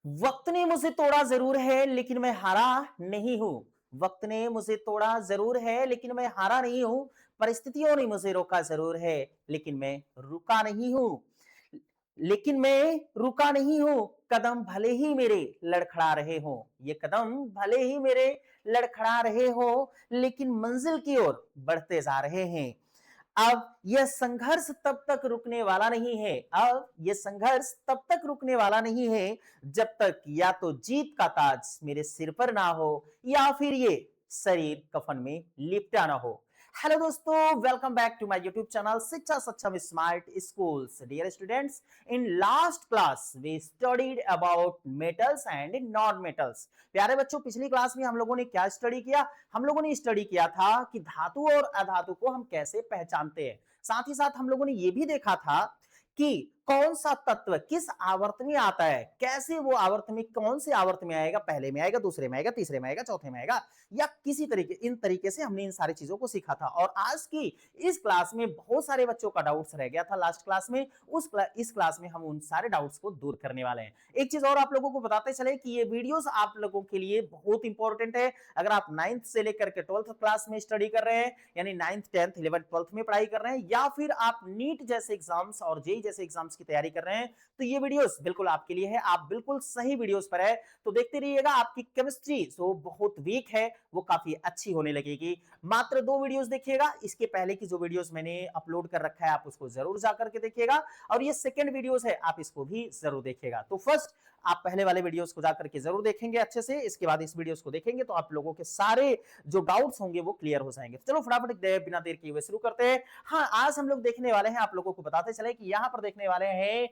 वक्त ने मुझे तोड़ा जरूर है लेकिन मैं हारा नहीं हूं। वक्त ने मुझे तोड़ा जरूर है लेकिन मैं हारा नहीं हूं। परिस्थितियों ने मुझे रोका जरूर है लेकिन मैं रुका नहीं हूं। लेकिन मैं रुका नहीं हूं। कदम भले ही मेरे लड़खड़ा रहे हो, ये कदम भले ही मेरे लड़खड़ा रहे हो, लेकिन मंजिल की ओर बढ़ते जा रहे हैं। अब यह संघर्ष तब तक रुकने वाला नहीं है। अब यह संघर्ष तब तक रुकने वाला नहीं है जब तक या तो जीत का ताज मेरे सिर पर ना हो या फिर ये शरीर कफन में लिपटा ना हो। हेलो दोस्तों, welcome back to my YouTube channel Shiksha Saksham smart schools. Dear students, in last class we studied about metals and non metals. प्यारे बच्चों, पिछली क्लास में हम लोगों ने क्या स्टडी किया? हम लोगों ने स्टडी किया था कि धातु और अधातु को हम कैसे पहचानते हैं। साथ ही साथ हम लोगों ने यह भी देखा था कि कौन सा तत्व किस आवर्त में आता है, कैसे वो आवर्त में, कौन से आवर्त में आएगा, पहले में आएगा, दूसरे में आएगा, तीसरे में आएगा, चौथे में आएगा, या किसी तरीके, इन तरीके से हमने इन सारी चीजों को सीखा था। और आज की इस क्लास में बहुत सारे बच्चों का डाउट्स रह गया था लास्ट क्लास में। इस क्लास में हम उन सारे डाउट्स को दूर करने वाले हैं। एक चीज और आप लोगों को बताते चले कि ये वीडियोस आप लोगों के लिए बहुत इंपॉर्टेंट है। अगर आप 9th से लेकर के 12th क्लास में स्टडी कर रहे हैं, यानी 9th 10th 11th 12th में पढ़ाई कर रहे हैं, या फिर आप नीट जैसे एग्जाम्स और जेई जैसे एग्जाम्स की तैयारी कर रहे हैं, तो ये वीडियोस बिल्कुल आपके लिए है। आप बिल्कुल सही वीडियोस पर है, तो देखते रहिएगा। आपकी केमिस्ट्री जो बहुत वीक है वो काफी अच्छी होने लगेगी। मात्र 2 वीडियोस देखिएगा। इसके पहले की जो वीडियोस मैंने अपलोड कर रखा है आप उसको जरूर जाकर के देखिएगा, और ये सेकंड वीडियोस है, आप इसको भी जरूर देखिएगा। तो फर्स्ट आप पहले वाले वीडियोस को जाकर के जरूर देखेंगे अच्छे से, इसके बाद इस वीडियोस को देखेंगे तो आप लोगों के सारे जो डाउट्स होंगे वो क्लियर हो जाएंगे। चलो फटाफट बिना देर किए हुए शुरू करते हैं। हाँ, आज हम लोग देखने वाले हैं, आप लोगों को बताते चले कि यहां पर देखने वाले हैं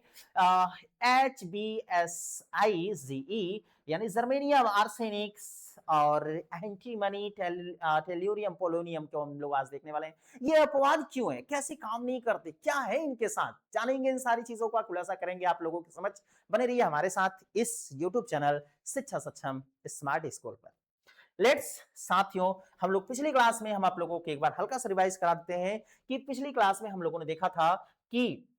HBSIGE, यानी जर्मेनियम आर्सेनिक्स और एंटीमनी टेल्यूरियम पोलोनियम को हम लोग आज देखने वाले हैं। ये अपवाद क्यों है, कैसे काम नहीं करते, क्या है इनके साथ, जानेंगे। इन सारी चीजों का खुलासा करेंगे आप लोगों की समझ। बने रहिए हमारे साथ इस YouTube channel Shiksha Saksham smart school पर। लेट्स साथियों, हम लोग पिछली क्लास में हम आप लोगों को एक बार हल्का सा रिवाइज करा देते हैं कि पिछली क्लास में हम लोगों ने देखा था कि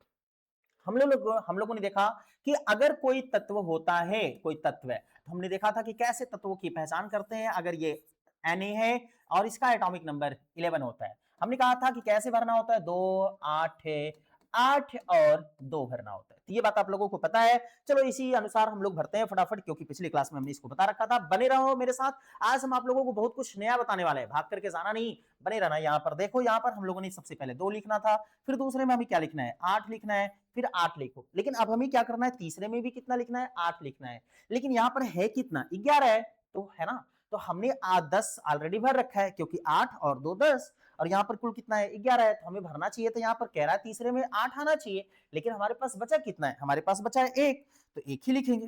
हम लोगों ने देखा कि अगर कोई तत्व होता है, कोई तत्व है, तो हमने देखा था कि कैसे तत्वों की पहचान करते हैं। अगर ये Na है और इसका एटॉमिक नंबर 11 होता है, हमने कहा था कि कैसे भरना होता है, 2 8 8 और 2 भरना होता है। तो ये बात आप लोगों को पता है। चलो इसी अनुसार हम लोग भरते हैं फटाफट, क्योंकि पिछली क्लास में हमने इसको बता रखा था। बने रहो मेरे साथ, आज हम आप लोगों को बहुत कुछ नया बताने वाले हैं, भाग करके जाना नहीं, बने रहना। यहाँ पर देखो, यहाँ पर हम लोगों ने सबसे पहले 2 लिखना था, फिर दूसरे में हमें क्या लिखना है, 8 लिखना है, फिर 8 लिखो। लेकिन अब हमें क्या करना है, तीसरे में भी कितना लिखना है, 8 लिखना है। लेकिन यहाँ पर है कितना, 11 है, तो है ना, तो हमने 10 ऑलरेडी भर रखा है, क्योंकि 8 और 2 10, और यहाँ पर कुल कितना है, 11 है, तो हमें भरना चाहिए। तो यहाँ पर कह रहा है तीसरे में 8 आना चाहिए, लेकिन हमारे पास बचा कितना है, हमारे पास बचा है 1, तो 1 ही लिखेंगे,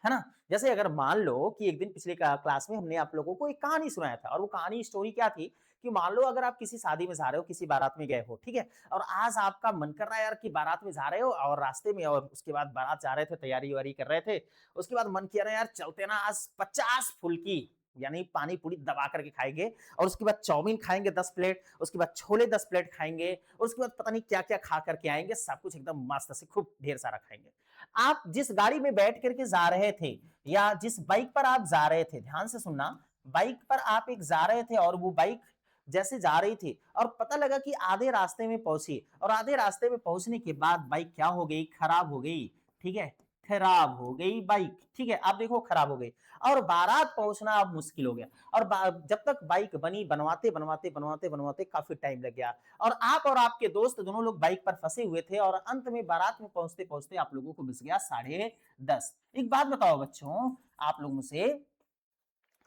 है ना। जैसे अगर मान लो कि एक दिन पिछले क्लास में हमने आप लोगों को एक कहानी सुनाया था, और वो कहानी स्टोरी क्या थी कि मान लो अगर आप किसी शादी में जा रहे हो, किसी बारात में गए हो, ठीक है, और आज आपका मन कर रहा है यार कि बारात में जा रहे हो, और रास्ते में, और उसके बाद बारात जा रहे थे, तैयारी वारी कर रहे थे, उसके बाद मन किया ना यार चलते ना आज 50 फुल्की यानी पानी पूरी दबा करके खाएंगे, और उसके बाद चाउमीन खाएंगे 10 प्लेट, उसके बाद छोले 10 प्लेट खाएंगे, और उसके बाद पता नहीं क्या क्या खा करके आएंगे, सब कुछ एकदम मस्त से खूब ढेर सारा खाएंगे। आप जिस गाड़ी में बैठ करके जा रहे थे, या जिस बाइक पर आप जा रहे थे, ध्यान से सुनना, बाइक पर आप एक जा रहे थे, और वो बाइक जैसे जा रही थी और पता लगा कि आधे रास्ते में पहुंची, और आधे रास्ते में पहुंचने के बाद बाइक क्या हो गई, खराब हो गई, ठीक है, खराब हो गई बाइक, ठीक है, आप देखो खराब हो गई, और बारात पहुंचना अब मुश्किल हो गया, और जब तक बाइक बनी, बनवाते बनवाते बनवाते बनवाते काफी टाइम लग गया, और आप और आपके दोस्त दोनों लोग बाइक पर फंसे हुए थे, और अंत में बारात में पहुंचते पहुंचते आप लोगों को बज गया 10:30। एक बात बताओ बच्चों, आप लोगों से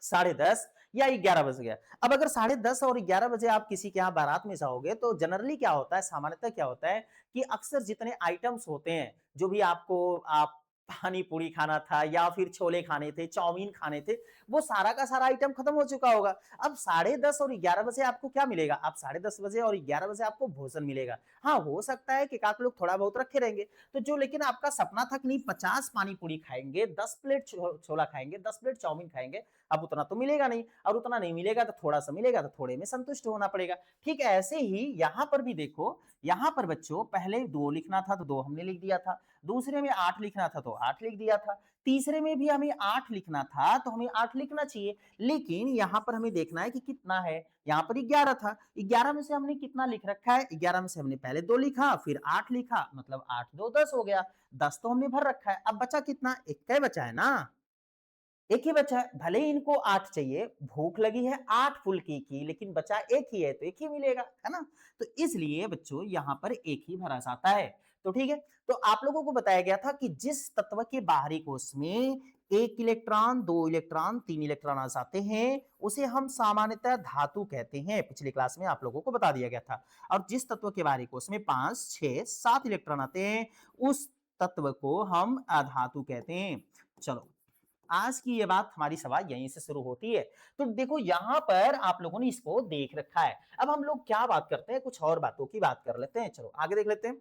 10:30 या 11 बज गया। अब अगर 10:30 और 11 बजे आप किसी के यहाँ बारात में जाओगे, तो जनरली क्या होता है, सामान्यतः क्या होता है कि अक्सर जितने आइटम्स होते हैं, जो भी आपको, आप पानी पूरी खाना था, या फिर छोले खाने थे, चाउमीन खाने थे, वो सारा का सारा आइटम खत्म हो चुका होगा। अब 10:30 और 11 बजे आपको क्या मिलेगा, आप 10:30 बजे और 11 बजे आपको भोजन मिलेगा। हाँ, हो सकता है कि काक लोग थोड़ा बहुत रखे रहेंगे, तो जो, लेकिन आपका सपना था कि नहीं 50 पानी पूरी खाएंगे, 10 प्लेट छोला खाएंगे, 10 प्लेट चाउमीन खाएंगे, अब उतना तो मिलेगा नहीं, और उतना नहीं मिलेगा तो थोड़ा सा मिलेगा, तो थोड़े में संतुष्ट होना पड़ेगा। ठीक ऐसे ही यहां पर भी देखो, यहां पर बच्चों पहले 2 लिखना था, तो 2 हमने लिख दिया था, दूसरे में 8 लिखना था तो 8 लिख दिया था, तीसरे में भी हमें 8 लिखना था तो हमें 8 लिखना चाहिए। लेकिन यहाँ पर हमें देखना है कि कितना है, यहाँ पर 11 था, 11 में से हमने कितना लिख रखा है, 11 में से हमने पहले 2 लिखा, फिर 8 लिखा, मतलब 8 2 10 हो गया, 10 तो हमने भर रखा है। अब बचा कितना? 1 का ही बचा है ना, एक ही बचा है, भले ही इनको 8 चाहिए, भूख लगी है 8 फुल्की की, लेकिन बचा 1 ही है, तो 1 ही मिलेगा, है ना? तो इसलिए बच्चों यहाँ पर 1 ही भरा जाता है। तो ठीक है, तो आप लोगों को बताया गया था कि जिस तत्व के बाहरी कोष में 1 इलेक्ट्रॉन, 2 इलेक्ट्रॉन, 3 इलेक्ट्रॉन आ जाते हैं, उसे हम सामान्यतः धातु कहते हैं। पिछली क्लास में आप लोगों को बता दिया गया था। और जिस तत्व के बाहरी कोष में 5, 6, 7 इलेक्ट्रॉन आते हैं, उस तत्व को हम अधातु कहते हैं। चलो, आज की ये बात हमारी सभा यहीं से शुरू होती है। तो देखो यहाँ पर आप लोगों ने इसको देख रखा है। अब हम लोग क्या बात करते हैं, कुछ और बातों की बात कर लेते हैं। चलो आगे देख लेते हैं।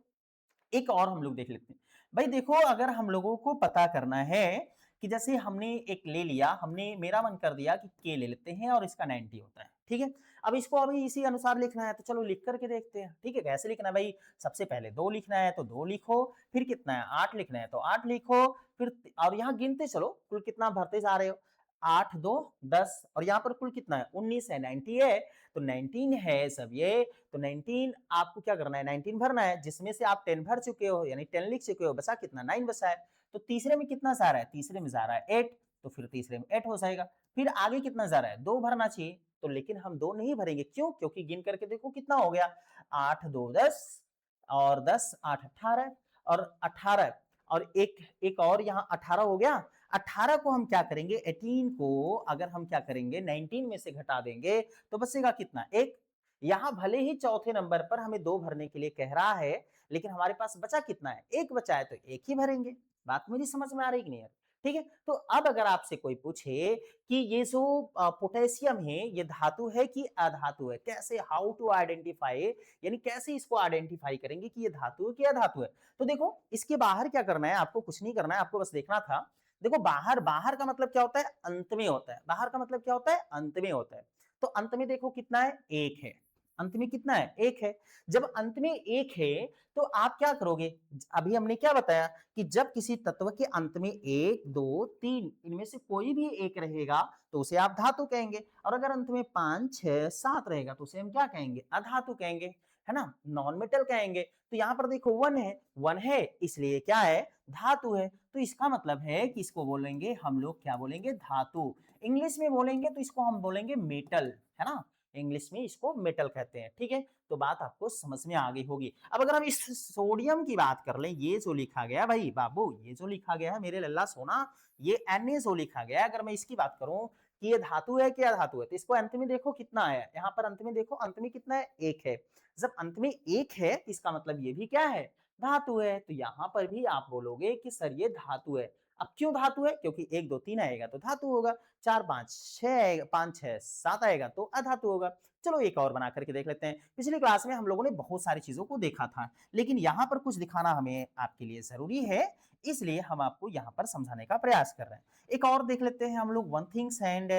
एक और हम लोग देख लेते हैं। भाई देखो, अगर हम लोगों को पता करना है कि जैसे हमने एक ले लिया, हमने मेरा मन कर दिया कि के ले लेते हैं और इसका 90 होता है, ठीक है? अब इसको अभी इसी अनुसार लिखना है, तो चलो लिख करके देखते हैं, ठीक है? कैसे लिखना है भाई? सबसे पहले 2 लिखना है तो 2 लिखो, फिर कितना है 8 लिखना है तो 8 लिखो, फिर और यहाँ गिनते चलो कुल कितना भरते जा रहे हो। 8 2 10 और यहाँ पर कुल कितना है 19 है, 90 है, तो 19 है सब ये, तो 19 आपको क्या करना है 19 भरना है, जिसमें से आप 10 भर चुके हो, यानी 10 लिख चुके हो, बचा कितना 9 बचा है। तो तीसरे में कितना जा रहा है, तीसरे में जा रहा है 8, तो फिर तीसरे में 8 हो जाएगा। फिर आगे कितना जा रहा है 2 भरना चाहिए, तो लेकिन हम 2 नहीं भरेंगे, क्यों? क्योंकि गिन करके देखो कितना हो गया, 8 2 10 और 10 8 18 और 18 और एक और यहाँ 18 हो गया। 18 को हम क्या करेंगे, 18 को अगर हम क्या करेंगे 19 में से घटा देंगे तो बचेगा कितना, 1। यहाँ भले ही चौथे नंबर पर हमें 2 भरने के लिए कह रहा है, लेकिन हमारे पास बचा कितना है, 1 बचा है, तो 1 ही भरेंगे। बात मेरी समझ में आ रही कि नहीं यार? ठीक है, तो अब अगर आपसे कोई पूछे कि ये जो पोटेशियम है, ये धातु है कि अधातु है, कैसे, हाउ टू आइडेंटिफाई, यानी कैसे इसको आइडेंटिफाई करेंगे कि ये धातु है कि अधातु है? तो देखो, इसके बाहर क्या करना है, आपको कुछ नहीं करना है, आपको बस देखना था। देखो बाहर, बाहर का मतलब क्या होता है, अंत में होता है। बाहर का मतलब क्या होता है, अंत में होता है। तो अंत में देखो कितना है, 1 है। अंत में कितना है, 1 है। जब अंत में 1 है, तो आप क्या करोगे, अभी हमने क्या बताया कि जब किसी तत्व के अंत में 1 2 3 इनमें से कोई भी एक रहेगा, तो उसे आप धातु कहेंगे, और अगर अंत में 5 6 7 रहेगा तो उसे हम क्या कहेंगे, अधातु कहेंगे, है ना, नॉन मेटल कहेंगे। तो यहाँ पर देखो 1 है, 1 है, इसलिए क्या है, धातु है। तो इसका मतलब है कि इसको बोलेंगे हम लोग, क्या बोलेंगे, धातु। इंग्लिश में बोलेंगे तो इसको हम बोलेंगे मेटल, है ना, इंग्लिश में इसको मेटल कहते हैं, ठीक है? तो बात आपको समझ में आ गई होगी। अब अगर हम इस सोडियम की बात कर लें, ये जो लिखा गया भाई बाबू, ये जो लिखा गया है मेरे लल्ला सोना, ये Na जो लिखा गया है, अगर मैं इसकी बात करूं कि ये धातु है कि अधातु है, तो इसको अंत में देखो कितना है, यहाँ पर अंत में देखो, अंत में कितना है, 1 है। जब अंत में 1 है, इसका मतलब ये भी क्या है, धातु है। तो यहाँ पर भी आप बोलोगे कि सर ये धातु है। अब क्यों धातु है, क्योंकि 1 2 3 आएगा तो धातु होगा, 4 5 6 आएगा, 5 6 7 आएगा तो अधातु होगा। चलो एक और बना करके देख लेते हैं। पिछली क्लास में हम लोगों ने बहुत सारी चीजों को देखा था, लेकिन यहाँ पर कुछ दिखाना हमें आपके लिए जरूरी है, इसलिए हम आपको यहाँ पर समझाने का प्रयास कर रहे हैं। एक और देख लेते हैं हम लोग, वन थिंग्स एंड,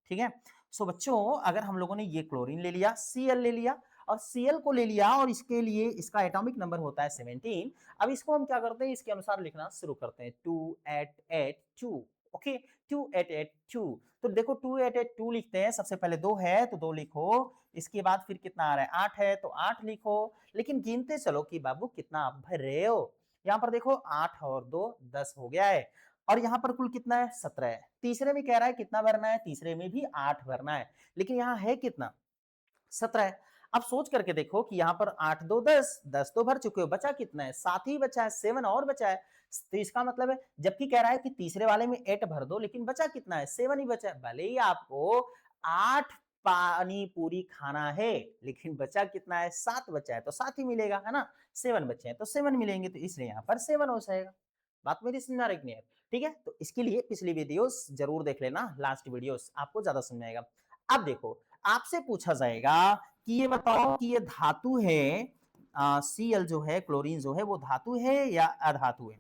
ठीक है। सो बच्चों, अगर हम लोगों ने ये क्लोरीन ले लिया, Cl ले लिया और Cl को ले लिया, और इसके लिए इसका एटॉमिक नंबर होता है 17। अब इसको हम क्या करते हैं, इसके अनुसार लिखना शुरू करते हैं, 288 ओके, 2882। तो देखो 2882 लिखते हैं, सबसे पहले 2 है तो 2 लिखो, इसके बाद फिर कितना आ रहा है, 8 है तो 8 लिखो, लेकिन गिनते चलो कि बाबू कितना आप भर रहे हो। यहाँ पर देखो 8 और 2 10 हो गया है, और यहाँ पर कुल कितना है, 17 है। तीसरे में कह रहा है कितना भरना है, तीसरे में भी 8 भरना है, लेकिन यहाँ है कितना, 17 है। अब सोच करके देखो कि यहाँ पर 8 2 10, 10 तो भर चुके हो, बचा कितना है, 7 ही बचा है, 7 और बचा है। तो इसका मतलब है, जबकि कह रहा है कि तीसरे वाले में 8 भर दो, लेकिन बचा कितना है, 7 ही बचा है। भले ही आपको 8 पानी पूरी खाना है, लेकिन बचा कितना है, 7 बचा है, तो 7 ही मिलेगा, है ना। 7 बचे हैं तो 7 मिलेंगे, तो इसलिए यहाँ पर 7 हो जाएगा। बात मेरी समझ आ रही है, ठीक है? तो इसके लिए पिछली वीडियोस जरूर देख लेना, लास्ट वीडियोस, आपको ज्यादा समझ में आएगा। अब देखो, आपसे पूछा जाएगा कि ये बताओ कि ये धातु है, Cl जो है, क्लोरीन जो है, वो धातु है या अधातु है,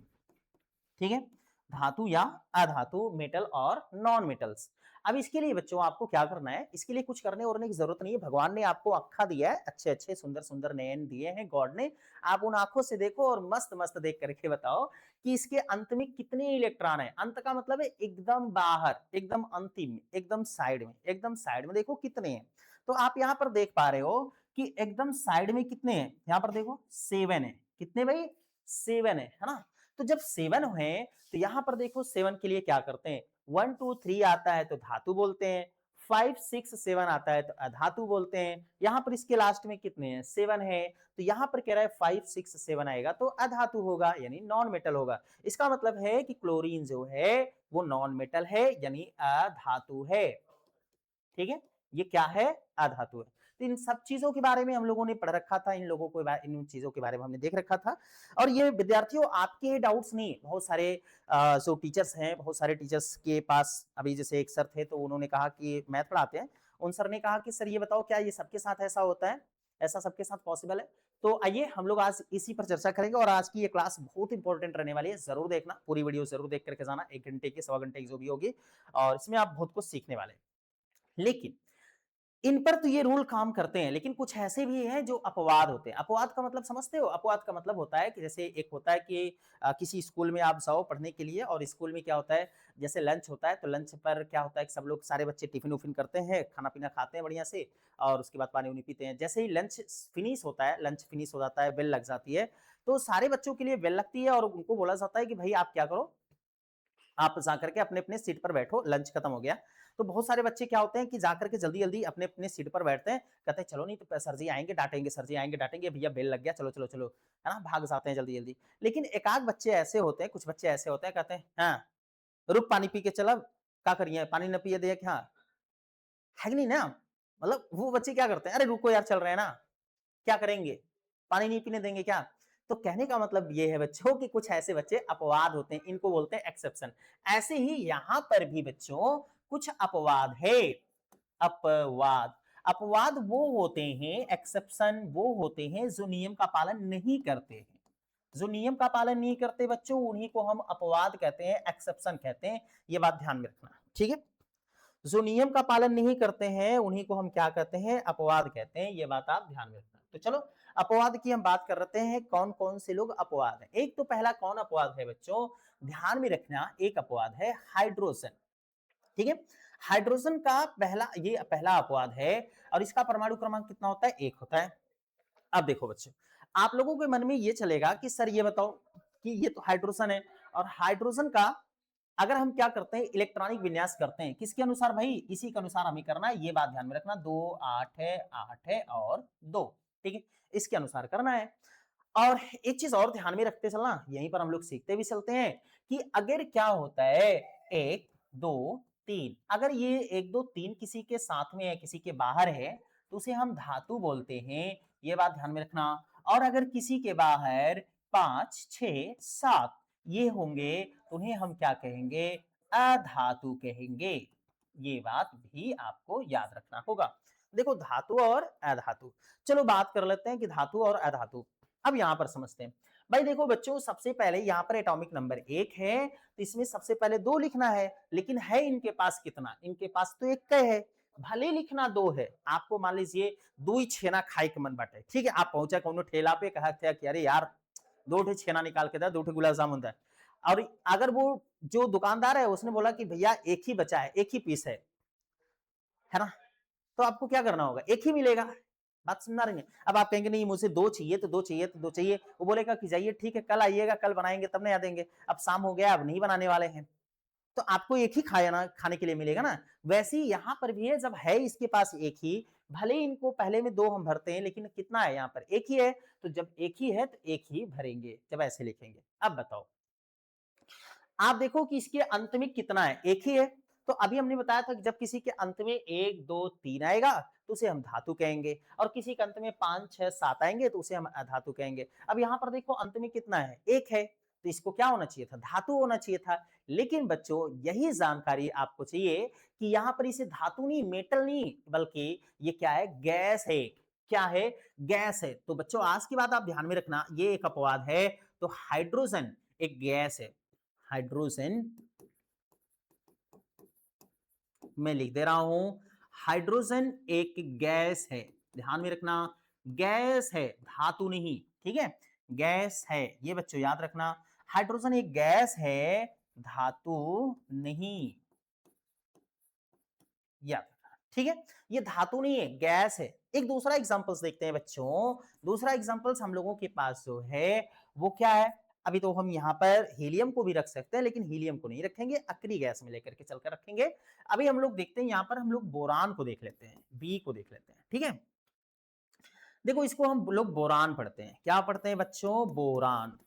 ठीक है? धातु या अधातु, मेटल और नॉन मेटल्स। अब इसके लिए बच्चों आपको क्या करना है, इसके लिए कुछ करने वरने की जरूरत नहीं है। भगवान ने आपको आँखा दिया है, अच्छे-अच्छे, सुंदर-सुंदर नयन दिए हैं गॉड ने। आप उन आँखों से देखो और मस्त-मस्त देख करके बताओ कि इसके अंत में कितने इलेक्ट्रॉन हैं। अंत का मतलब है एकदम बाहर, एकदम अंतिम में, एकदम साइड में देखो कितने हैं। तो आप यहाँ पर देख पा रहे हो कि एकदम साइड में कितने हैं, यहाँ पर देखो 7 है। कितने भाई? 7 है ना? तो जब 7 है तो यहाँ पर देखो 7 के लिए क्या करते हैं, 1 2 3 आता है तो धातु बोलते हैं, 5 6 7 आता है तो अधातु बोलते हैं। यहाँ पर इसके लास्ट में कितने हैं, 7 है, तो यहाँ पर कह रहा है 5 6 7 आएगा तो अधातु होगा यानी नॉन मेटल होगा। इसका मतलब है कि क्लोरीन जो है वो नॉन मेटल है यानी अधातु है। ठीक है, ये क्या है, अधातु है। तो इन सब चीजों के बारे में हम लोगों ने पढ़ रखा था, इन लोगों को इन चीजों के बारे में हमने देख रखा था। और ये विद्यार्थियों आपके डाउट्स नहीं, बहुत सारे जो टीचर्स हैं, बहुत सारे टीचर्स के पास अभी जैसे एक सर थे तो उन्होंने कहा कि मैथ पढ़ाते हैं, उन सर ने कहा कि सर ये बताओ क्या ये सबके साथ ऐसा होता है, ऐसा सबके साथ पॉसिबल है? तो आइए हम लोग आज इसी पर चर्चा करेंगे और आज की ये क्लास बहुत इंपॉर्टेंट रहने वाली है, जरूर देखना, पूरी वीडियो जरूर देख करके जाना, 1 घंटे की, 1.25 घंटे की जो भी होगी, और इसमें आप बहुत कुछ सीखने वाले हैं। लेकिन इन पर तो ये रूल काम करते हैं, लेकिन कुछ ऐसे भी हैं जो अपवाद होते हैं। अपवाद का मतलब समझते हो? अपवाद का मतलब होता है कि जैसे एक होता है कि किसी स्कूल में आप जाओ पढ़ने के लिए और स्कूल में क्या होता है, जैसे लंच होता है तो लंच पर क्या होता है कि सब लोग, सारे बच्चे टिफिन-उफिन करते हैं, खाना-पीना खाते हैं बढ़िया से और उसके बाद पानी-वानी पीते हैं। जैसे ही लंच फिनिश हो जाता है, बेल लग जाती है, तो सारे बच्चों के लिए बेल लगती है और उनको बोला जाता है कि भई आप क्या करो, आप जाकर के अपने-अपने सीट पर बैठो, लंच खत्म हो गया। तो बहुत सारे बच्चे क्या होते हैं कि जाकर के जल्दी-जल्दी अपने-अपने सीट पर बैठते हैं, कहते हैं चलो नहीं तो सर जी आएँगे डाँटेंगे, सर जी आएँगे डाँटेंगे, भैया बेल लग गया, चलो, चलो, चलो, है ना? भाग जाते हैं जल्दी-जल्दी। लेकिन एक-आध बच्चे ऐसे होते हैं, कुछ बच्चे ऐसे होते हैं, कहते हैं, "हाँ, रुक पानी पी के चला, का करिए? पानी ना पिए दिया क्या?" है कि नहीं ना? मतलब वो बच्चे क्या करते हैं, "अरे रुको यार चल रहे हैं ना।" क्या करेंगे? पानी नहीं पीने देंगे क्या? तो कहने का मतलब ये है बच्चों कि कुछ ऐसे बच्चे अपवाद होते हैं, इनको बोलते हैं एक्सेप्शन। ऐसे ही यहाँ पर भी बच्चों कुछ अपवाद है। अपवाद, अपवाद वो होते हैं, एक्सेप्शन वो होते हैं जो नियम का पालन नहीं करते हैं। जो नियम का पालन नहीं करते बच्चों, उन्हीं को हम अपवाद कहते हैं, एक्सेप्शन कहते हैं। ये बात ध्यान में रखना, ठीक है? जो नियम का पालन नहीं करते हैं उन्हीं को हम क्या कहते हैं, अपवाद कहते हैं। ये बात आप ध्यान में रखना। तो चलो अपवाद की हम बात कर रहे हैं, कौन कौन से लोग अपवाद हैं। एक तो पहला कौन अपवाद है बच्चों, ध्यान में रखना, एक अपवाद है हाइड्रोजन। ठीक है, हाइड्रोजन का पहला अपवाद है और इसका परमाणु क्रमांक कितना होता है, 1 होता है। अब देखो बच्चों, आप लोगों के मन में ये चलेगा कि सर ये बताओ कि ये तो हाइड्रोजन है और हाइड्रोजन का अगर हम क्या करते हैं, इलेक्ट्रॉनिक विन्यास करते हैं, किसके अनुसार भाई, इसी के अनुसार हमें करना है। ये बात ध्यान में रखना, 2 8 है, 8 है और 2, ठीक है, इसके अनुसार करना है। और एक चीज और ध्यान में रखते चलना, यहीं पर हम लोग सीखते भी चलते हैं कि अगर क्या होता है, 1 2 3, अगर ये 1 2 3 किसी के साथ में है, किसी के बाहर है, तो उसे हम धातु बोलते हैं। ये बात ध्यान में रखना। और अगर किसी के बाहर 5 6 7 ये होंगे तो उन्हें हम क्या कहेंगे, अधातु कहेंगे। ये बात भी आपको याद रखना होगा। देखो धातु और अधातु, चलो बात कर लेते हैं कि धातु और अधातु। अब यहां पर समझते हैं। भाई देखो बच्चों, सबसे पहले यहाँ पर एटॉमिक नंबर 1 है, तो इसमें सबसे पहले 2 लिखना है, लेकिन है इनके पास कितना, इनके पास तो 1 का है, भले लिखना 2 है। आपको मान लीजिए 2 ही छेना खाए के मन बाटे, ठीक है, आप पहुंचा कोनो ठेला पे, कहा था कि अरे यार 2 ठे छेना निकाल के दे, 2 ठे गुलाब जामुन दे। और अगर वो जो दुकानदार है उसने बोला कि भैया एक ही बचा है, एक ही पीस है ना? तो आपको क्या करना होगा, एक ही मिलेगा। बात समझा रही हैं? अब आप कहेंगे नहीं मुझे 2 चाहिए तो 2 चाहिए तो 2 चाहिए। वो बोलेगा कि जाइए ठीक है, कल आइएगा, कल बनाएँगे तब नया देंगे। अब शाम हो गया, अब नहीं बनाने वाले हैं। तो आपको एक ही खाया खाने के लिए मिलेगा ना। वैसे ही यहाँ पर भी है, जब है इसके पास एक ही, भले ही इनको पहले में 2 हम भरते हैं, लेकिन कितना है यहाँ पर, एक ही है, तो जब एक ही है तो एक ही भरेंगे, जब ऐसे लिखेंगे। अब बताओ, आप देखो कि इसके अंत में कितना है, एक ही है। तो अभी हमने बताया था कि जब किसी के अंत में 1 2 3 आएगा तो उसे हम धातु कहेंगे, और किसी के अंत में 5 6 7 आएंगे तो उसे हम अधातु कहेंगे। अब यहाँ पर देखो अंत में कितना है, एक है, तो इसको क्या होना चाहिए था, धातु होना चाहिए था। लेकिन बच्चों यही जानकारी आपको चाहिए कि यहाँ पर इसे धातु नहीं, मेटल नहीं, बल्कि ये क्या है, गैस है। क्या है, गैस है। तो बच्चों आज की बात आप ध्यान में रखना, ये एक अपवाद है। तो हाइड्रोजन एक गैस है, हाइड्रोजन, मैं लिख दे रहा हूं, हाइड्रोजन एक गैस है, ध्यान में रखना, गैस है, धातु नहीं, ठीक है, गैस है, ये बच्चों याद रखना, हाइड्रोजन एक गैस है, धातु नहीं, याद रखना, ठीक है, ये धातु नहीं है, गैस है। एक दूसरा एग्जांपल्स देखते हैं बच्चों, दूसरा एग्जांपल्स हम लोगों के पास जो है वो क्या है, अभी तो हम यहाँ पर हीलियम को भी रख सकते हैं, लेकिन हीलियम को नहीं रखेंगे, अक्री गैस में लेकर के चलकर रखेंगे। अभी हम लोग देखते हैं, यहाँ पर हम लोग बोरान को देख लेते हैं, बी को देख लेते हैं, ठीक है। देखो इसको हम लोग बोरान पढ़ते हैं, क्या पढ़ते हैं बच्चों, बोरान,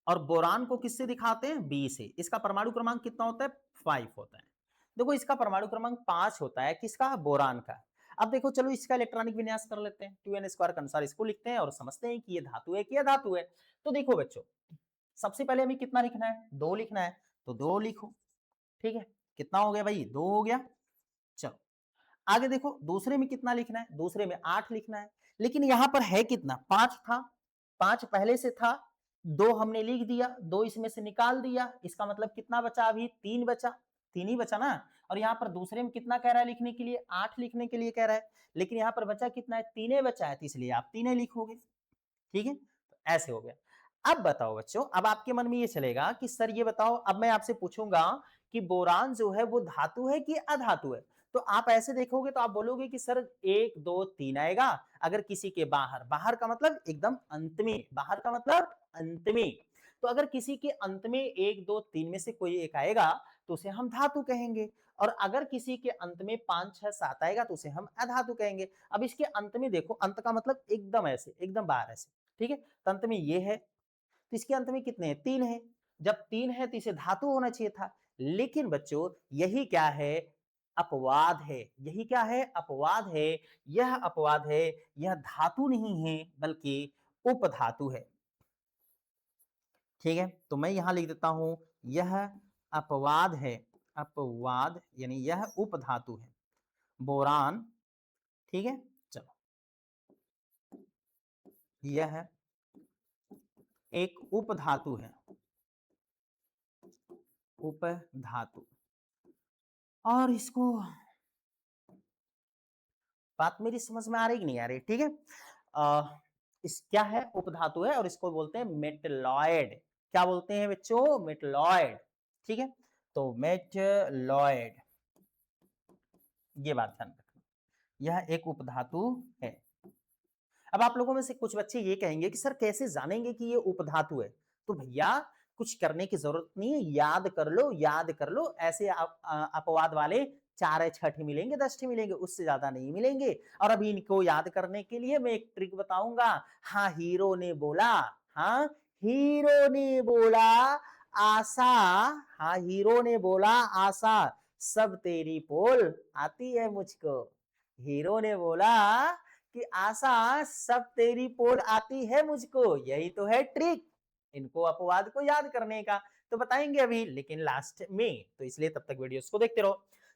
और बोरान को किससे दिखाते हैं, बी से। इसका परमाणु क्रमांक कितना होता है, 5 होता है। देखो इसका परमाणु क्रमांक 5 होता है, किसका, बोरान का। अब देखो चलो इसका इलेक्ट्रॉनिक विन्यास कर लेते हैं, 2n² के अनुसार इसको लिखते हैं और समझते हैं कि ये धातु है कि यह धातु है। तो देखो बच्चों, सबसे पहले हमें कितना लिखना है, 2 लिखना है, तो 2 लिखो, ठीक है, कितना हो गया भाई, 2 हो गया। चलो आगे देखो, दूसरे में कितना लिखना है, दूसरे में 8 लिखना है, लेकिन यहां पर है कितना, 5 था, 5 पहले से था, 2 हमने लिख दिया, 2 इसमें से निकाल दिया, इसका मतलब कितना बचा, अभी 3 बचा, 3 ही बचा ना। और यहाँ पर दूसरे में कितना कह रहा है लिखने के लिए, 8 लिखने के लिए कह रहा है, लेकिन यहाँ पर बचा कितना है, 3 बचा है, तो इसलिए आप 3 लिखोगे, ठीक है, तो ऐसे हो गया। अब बताओ बच्चों, अब आपके मन में ये चलेगा कि सर ये बताओ, अब मैं आपसे पूछूंगा कि बोरान जो है वो धातु है कि अधातु है, तो आप ऐसे देखोगे तो आप बोलोगे कि सर 1 2 3 आएगा, अगर किसी के बाहर, बाहर का मतलब एकदम अंत में, बाहर का मतलब अंत में, तो अगर किसी के अंत में 1 2 3 में से कोई एक आएगा तो उसे हम धातु कहेंगे, और अगर किसी के अंत में 5 6 7 आएगा तो उसे हम अधातु कहेंगे। अब इसके अंत में देखो, अंत का मतलब एकदम ऐसे, एकदम बाहर ऐसे, ठीक है, तो अंत में ये है, तो इसके अंत में कितने हैं, 3 है, जब 3 है तो इसे धातु होना चाहिए था, लेकिन बच्चों यही क्या है, अपवाद है, यही क्या है, अपवाद है, यह अपवाद है, यह धातु नहीं है बल्कि उपधातु है, ठीक है। तो मैं यहां लिख देता हूं, यह अपवाद है, अपवाद यानी यह उपधातु है, बोरान, ठीक है। चलो यह एक उपधातु है, उपधातु, और इसको, बात मेरी समझ में आ रही कि नहीं आ रही, ठीक है। इस क्या है, उपधातु है, और इसको बोलते हैं मेटलॉयड, क्या बोलते हैं बच्चों, मेटलॉयड, ठीक है। तो मेटलॉयड, ये बात ध्यान रखना, यह एक उपधातु है। अब आप लोगों में से कुछ बच्चे ये कहेंगे कि सर कैसे जानेंगे कि ये उपधातु है, तो भैया कुछ करने की जरूरत नहीं है, याद कर लो, याद कर लो, ऐसे अपवाद वाले 4 6 मिलेंगे, 10 मिलेंगे, उससे ज्यादा नहीं मिलेंगे। और अभी इनको याद करने के लिए मैं एक ट्रिक बताऊंगा। हाँ हीरो ने बोला, हाँ हीरो ने बोला आशा, हाँ हीरो ने बोला आशा, सब तेरी पोल आती है मुझको, हीरो ने बोला कि आशा सब तेरी पोल आती है मुझको, यही तो है ट्रिक, इनको अपवाद को याद करने का। तो बताएंगे अभी, लेकिन लास्ट में, तो इसलिए तब तक वीडियोस को देखते रहो।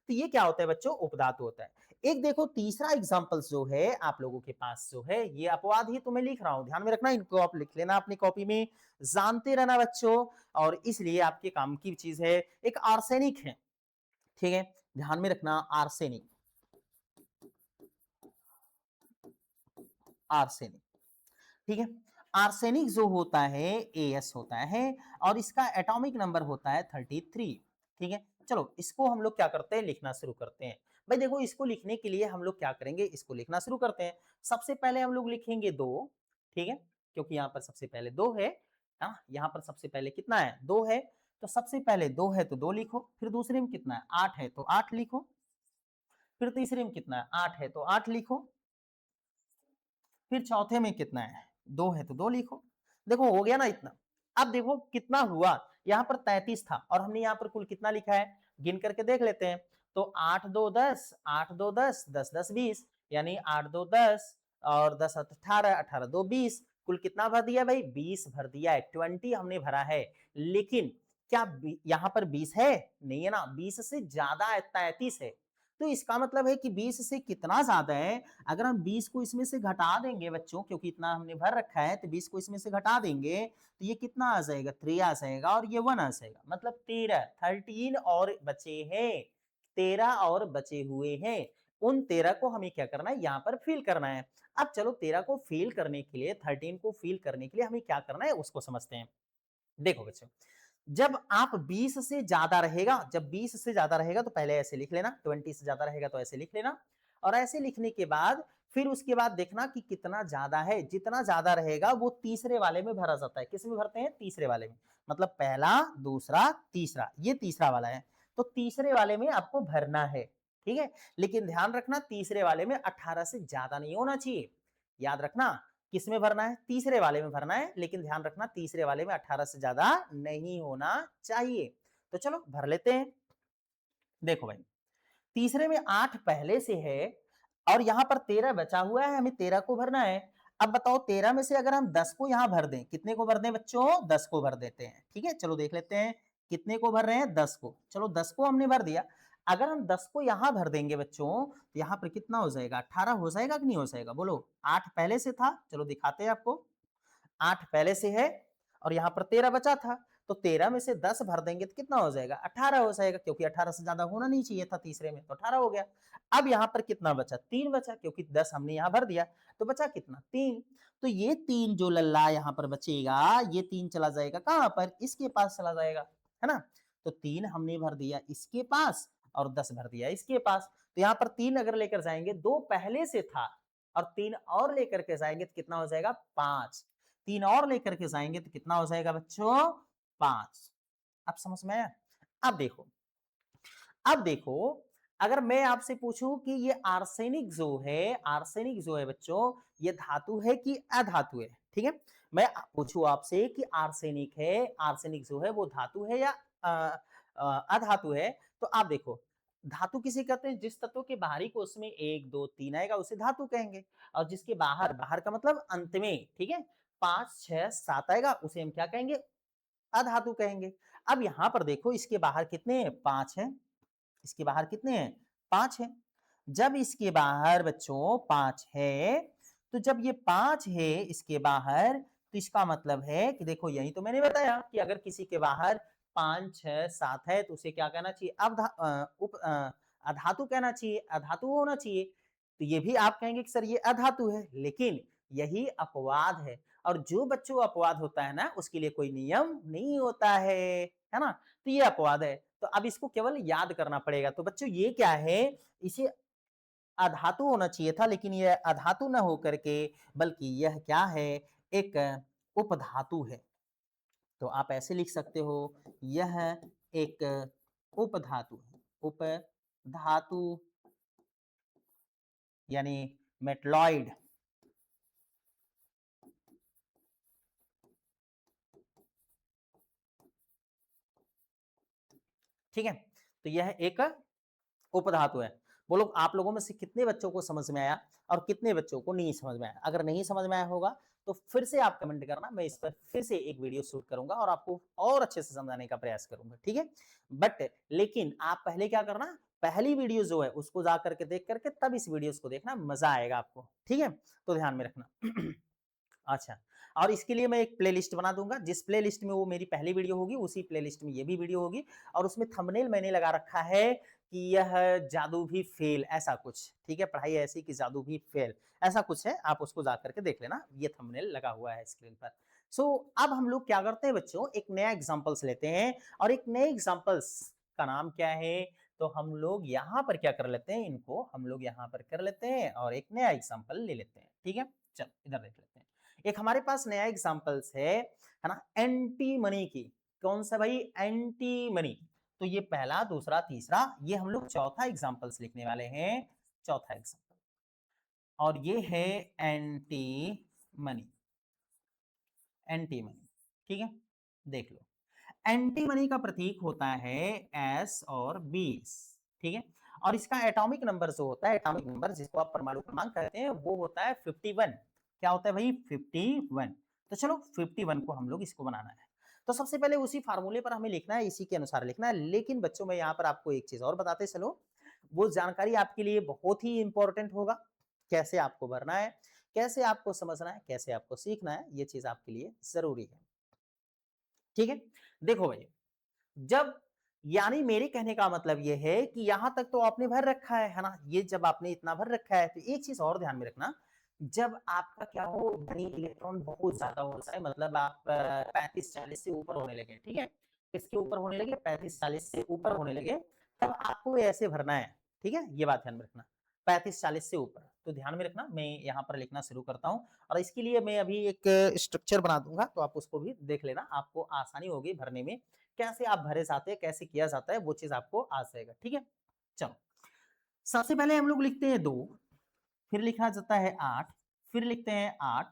तो ये क्या होता है बच्चों, उपधातु होता है। एक देखो तीसरा एग्जांपल जो है आप लोगों के पास जो है, ये अपवाद ही तो मैं लिख रहा हूं, ध्यान में रखना, इनको आप लिख लेना अपनी कॉपी में, जानते रहना बच्चों, और इसलिए आपके काम की चीज है। एक आर्सेनिक है, ठीक है, ध्यान में रखना, आर्सेनिक, आर्सेनिक, ठीक है। आर्सेनिक जो होता है एस होता है, और इसका एटॉमिक नंबर होता है 33, ठीक है। चलो इसको हम लोग क्या करते हैं, लिखना शुरू करते हैं। भाई देखो इसको लिखने के लिए हम लोग क्या करेंगे, इसको लिखना शुरू करते हैं। सबसे पहले हम लोग लिखेंगे 2, ठीक है, क्योंकि यहाँ पर सबसे पहले 2 है, हाँ यहाँ पर सबसे पहले कितना है, 2 है, तो सबसे पहले 2 है तो 2 लिखो, फिर दूसरे में कितना है, 8 है तो 8 लिखो, फिर तीसरे में कितना है, 8 है तो 8 लिखो, फिर चौथे में कितना है, 2 है तो 2 लिखो। देखो हो गया ना इतना। अब देखो कितना हुआ, यहाँ पर 33 था, और हमने यहाँ पर कुल कितना लिखा है, गिन करके देख लेते हैं। तो 8 2 10, 8 2 10, 10 10 20, यानी 8 2 10 और 10 18, 18 2 20, कुल कितना भर दिया भाई, 20 भर दिया है, 20 हमने भरा है। लेकिन क्या यहाँ पर 20 है, नहीं है ना, 20 से ज्यादा है, 33 है। तो इसका मतलब है कि 20 से कितना ज़्यादा है, अगर हम 20 को इसमें से घटा देंगे बच्चों, क्योंकि इतना हमने भर रखा है, तो 20 को इसमें से घटा देंगे, तो ये कितना आ जाएगा? 3 आ जाएगा और ये 1 आ जाएगा। मतलब 13, 13 और बचे हैं, 13 और बचे हुए हैं। उन 13 को हमें क्या करना है? यहाँ पर फिल करना है। अब चलो 13 को फिल करने के लिए, 13 को फिल करने के लिए हमें क्या करना है उसको समझते हैं। देखो बच्चों, जब आप 20 से ज़्यादा रहेगा, जब 20 से ज़्यादा रहेगा तो पहले ऐसे लिख लेना, 20 से ज़्यादा रहेगा तो ऐसे लिख लेना, और ऐसे लिखने के बाद फिर उसके बाद देखना कि कितना ज़्यादा है। जितना ज़्यादा रहेगा वो तीसरे वाले में भरा जाता है। किसमें भरते हैं? तीसरे वाले में। मतलब पहला, दूसरा, तीसरा, ये तीसरा वाला है। तो तीसरे वाले में आपको भरना है, ठीक है? लेकिन ध्यान रखना तीसरे वाले में 18 से ज़्यादा नहीं होना चाहिए। याद रखना किसमें भरना है? तीसरे वाले में भरना है, लेकिन ध्यान रखना तीसरे वाले में 18 से ज़्यादा नहीं होना चाहिए। तो चलो भर लेते हैं। देखो भाई, तीसरे में 8 पहले से है और यहाँ पर 13 बचा हुआ है, हमें 13 को भरना है। अब बताओ 13 में से अगर हम 10 को यहाँ भर दें, कितने को भर दें बच्चों? 10 को भर देते हैं, ठीक है? चलो देख लेते हैं, कितने को भर रहे हैं? 10 को। चलो 10 को हमने भर दिया। अगर हम 10 को यहाँ भर देंगे बच्चों, तो यहाँ पर कितना हो जाएगा? 18 हो जाएगा कि नहीं हो जाएगा? बोलो। 8 पहले से था, चलो दिखाते हैं आपको। 8 पहले से है और यहाँ पर 13 बचा था, तो 13 में से 10 भर देंगे तो कितना हो जाएगा? 18 हो जाएगा, क्योंकि 18 से ज्यादा होना नहीं चाहिए था तीसरे में, तो 18 हो गया। अब यहाँ पर कितना बचा? 3 बचा, क्योंकि 10 हमने यहाँ भर दिया, तो बचा कितना? 3। तो ये 3 जो लल्ला यहाँ पर बचेगा, ये 3 चला जाएगा कहाँ पर? इसके पास चला जाएगा, है ना? तो 3 हमने भर दिया इसके पास और 10 भर दिया इसके पास। तो यहाँ पर 3 अगर लेकर जाएंगे, 2 पहले से था और 3 और लेकर के जाएंगे तो कितना हो जाएगा? 5। 3 और लेकर के जाएंगे तो कितना हो जाएगा बच्चों? 5। अब समझ में आया? अब देखो, अब देखो, अगर मैं आपसे पूछूं कि ये आर्सेनिक जो है बच्चों, ये धातु है कि अधातु है? ठीक है, मैं पूछूं आपसे कि आर्सेनिक जो है वो धातु है या अधातु है, तो आप देखो, धातु किसे कहते हैं? जिस तत्व के बाहरी कोश में 1 2 3 आएगा उसे धातु कहेंगे, और जिसके बाहर, बाहर का मतलब अंत में, ठीक है, 5 6 7 आएगा उसे हम क्या कहेंगे? अधातु कहेंगे। अब यहाँ पर देखो, इसके बाहर कितने हैं? 5 हैं। इसके बाहर कितने हैं? 5 हैं। जब इसके बाहर बच्चों 5 है, तो जब ये 5 है इसके बाहर, तो इसका मतलब है कि देखो, यही तो मैंने बताया कि अगर किसी के बाहर 5 6 7 है तो उसे क्या कहना चाहिए? अधातु कहना चाहिए, अधातु होना चाहिए। तो ये भी आप कहेंगे कि सर ये अधातु है, लेकिन यही अपवाद है। और जो बच्चों अपवाद होता है ना, उसके लिए कोई नियम नहीं होता है ना? तो ये अपवाद है। तो अब इसको केवल याद करना पड़ेगा। तो बच्चों ये क्या है? इसे अधातु होना चाहिए था, लेकिन यह अधातु ना होकर के, बल्कि यह क्या है? एक उपधातु है। तो आप ऐसे लिख सकते हो, यह एक उपधातु है। उपधातु यानी मेटलॉइड, ठीक है? तो यह एक उपधातु है। बोलो, आप लोगों में से कितने बच्चों को समझ में आया और कितने बच्चों को नहीं समझ में आया? अगर नहीं समझ में आया होगा तो फिर से आप कमेंट करना, मैं इस पर फिर से एक वीडियो शूट करूंगा और आपको और अच्छे से समझाने का प्रयास करूंगा, ठीक है? बट लेकिन आप पहले क्या करना, पहली वीडियो जो है उसको जा करके देख करके तब इस वीडियोस को देखना, मजा आएगा आपको, ठीक है? तो ध्यान में रखना। अच्छा, और इसके लिए मैं एक प्लेलिस्ट बना दूंगा, जिस प्लेलिस्ट में वो मेरी पहली वीडियो होगी उसी प्लेलिस्ट में ये भी वीडियो होगी, और उसमें थंबनेल मैंने लगा रखा है कि यह जादू भी फेल, ऐसा कुछ, ठीक है? पढ़ाई ऐसी कि जादू भी फेल, ऐसा कुछ है, आप उसको जा करके देख लेना, ये थंबनेल लगा हुआ है स्क्रीन पर। सो अब हम लोग क्या करते हैं बच्चों, एक नया एग्जाम्पल्स लेते हैं, और एक नए एग्जाम्पल्स का नाम क्या है? तो हम लोग यहाँ पर क्या कर लेते हैं, इनको हम लोग यहाँ पर कर लेते हैं और एक नया एग्जाम्पल ले लेते हैं, ठीक है? चलो इधर देख लेते हैं। एक हमारे पास नया एग्जाम्पल्स है ना, एंटी मनी की। कौन सा भाई? Anti money. तो ये पहला, दूसरा, तीसरा, ये हम लोग चौथा एग्जाम्पल्स लिखने वाले हैं, चौथा एग्जाम्पल, और ये है एंटी मनी। एंटी मनी, ठीक है? देख लो, एंटी मनी का प्रतीक होता है एस और 20, ठीक है? और इसका एटॉमिक नंबर जो होता है, एटॉमिक नंबर जिसको आप परमाणु क्रमांक कहते हैं, वो होता है 51। क्या होता है भाई? 51। तो चलो 51 को हम लोग इसको बनाना है, तो सबसे पहले उसी फार्मूले पर हमें लिखना है, इसी के अनुसार लिखना है। लेकिन बच्चों, मैं यहाँ पर आपको एक चीज और बताते चलो, वो जानकारी आपके लिए बहुत ही इंपॉर्टेंट होगा। कैसे आपको भरना है, कैसे आपको समझना है, कैसे आपको सीखना है, ये चीज़ आपके लिए ज़रूरी है। ठीक है? देखो भाई, जब यानी मेरे कहने का मतलब ये है कि यहाँ तक तो आपने भर रखा है ना? ये जब आपने इतना भर रखा है, तो एक चीज़ और ध्यान में रखना, जब आपका क्या हो यानी इलेक्ट्रॉन बहुत ज़्यादा हो जाए मतलब आप 35-40 से ऊपर होने लगे, ठीक है? किसके ऊपर होने लगे? 35-40 से ऊपर होने लगे, तब आपको ऐसे भरना है, ठीक है? ये बात ध्यान में रखना, 35-40 से ऊपर। तो ध्यान में रखना, मैं यहाँ पर लिखना शुरू करता हूँ और इसके लिए मैं अभी एक स्ट्रक्चर बना दूँगा, तो आप उसको भी देख लेना, आपको आसानी होगी भरने में। कैसे आप भरे जाते हैं, कैसे किया जाता है, वो चीज़ आपको आ जाएगा, ठीक है? चलो, सबसे पहले हम लोग लिखते हैं 2, फिर लिखा जाता है 8, फिर लिखते हैं 8,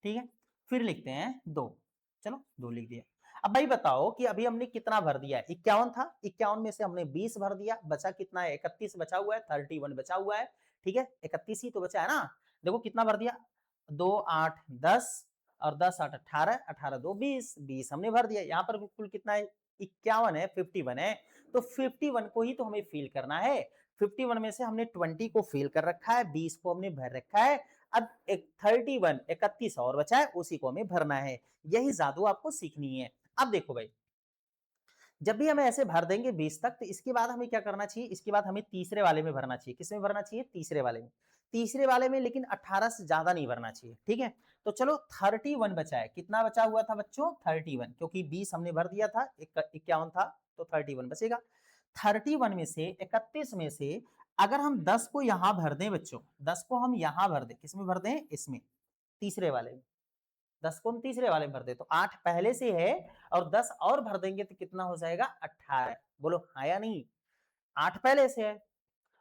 ठीक है? फिर लिखते हैं 2, चलो 2 लिख दिया। अब भाई बताओ कि अभी हमने कितना भर दिया है? 51 था, 51 में से हमने 20 भर दिया, बचा कितना है? 31 बचा हुआ है, 31 बचा हुआ है, ठीक है? 31 ही तो बचा है ना? देखो कितना भर दिया? 2, 8, 10 और 10, 8, 18, 18, 2, 20, 20 हमने भर दिया। यहाँ पर कुल कितना है? 51 है, 51 है, तो 51 को ही तो हमें फिल करना है। 51 में से हमने 20 को फिल कर रखा है, 20 को हमने भर रखा है, अब एक 31 31 और बचा है, उसी को हमें भरना है। यही जादू आपको सीखनी है। अब देखो भाई, जब भी हमें ऐसे भर देंगे 20 तक, तो इसके बाद हमें क्या करना चाहिए? इसके बाद हमें तीसरे वाले में भरना चाहिए। किसमें भरना चाहिए? तीसरे वाले में। तीसरे वाले में लेकिन 18 से ज़्यादा नहीं भरना चाहिए, ठीक है? तो चलो 31 बचा है। कितना बचा हुआ था बच्चों? 31 क्योंकि 20 हमने भर दिया था, 51 था, तो 31 बचेगा। 31 में से 31 में से अगर हम 10 को यहाँ भर दें बच्चों, 10 को हम यहाँ भर दें, किसमें भर दें? इसमें, तीसरे वाले में। 10 को हम तीसरे वाले में भर दें, तो 8 पहले से है और 10 और भर देंगे तो कितना हो जाएगा? 18। बोलो हाँ या नहीं? 8 पहले से है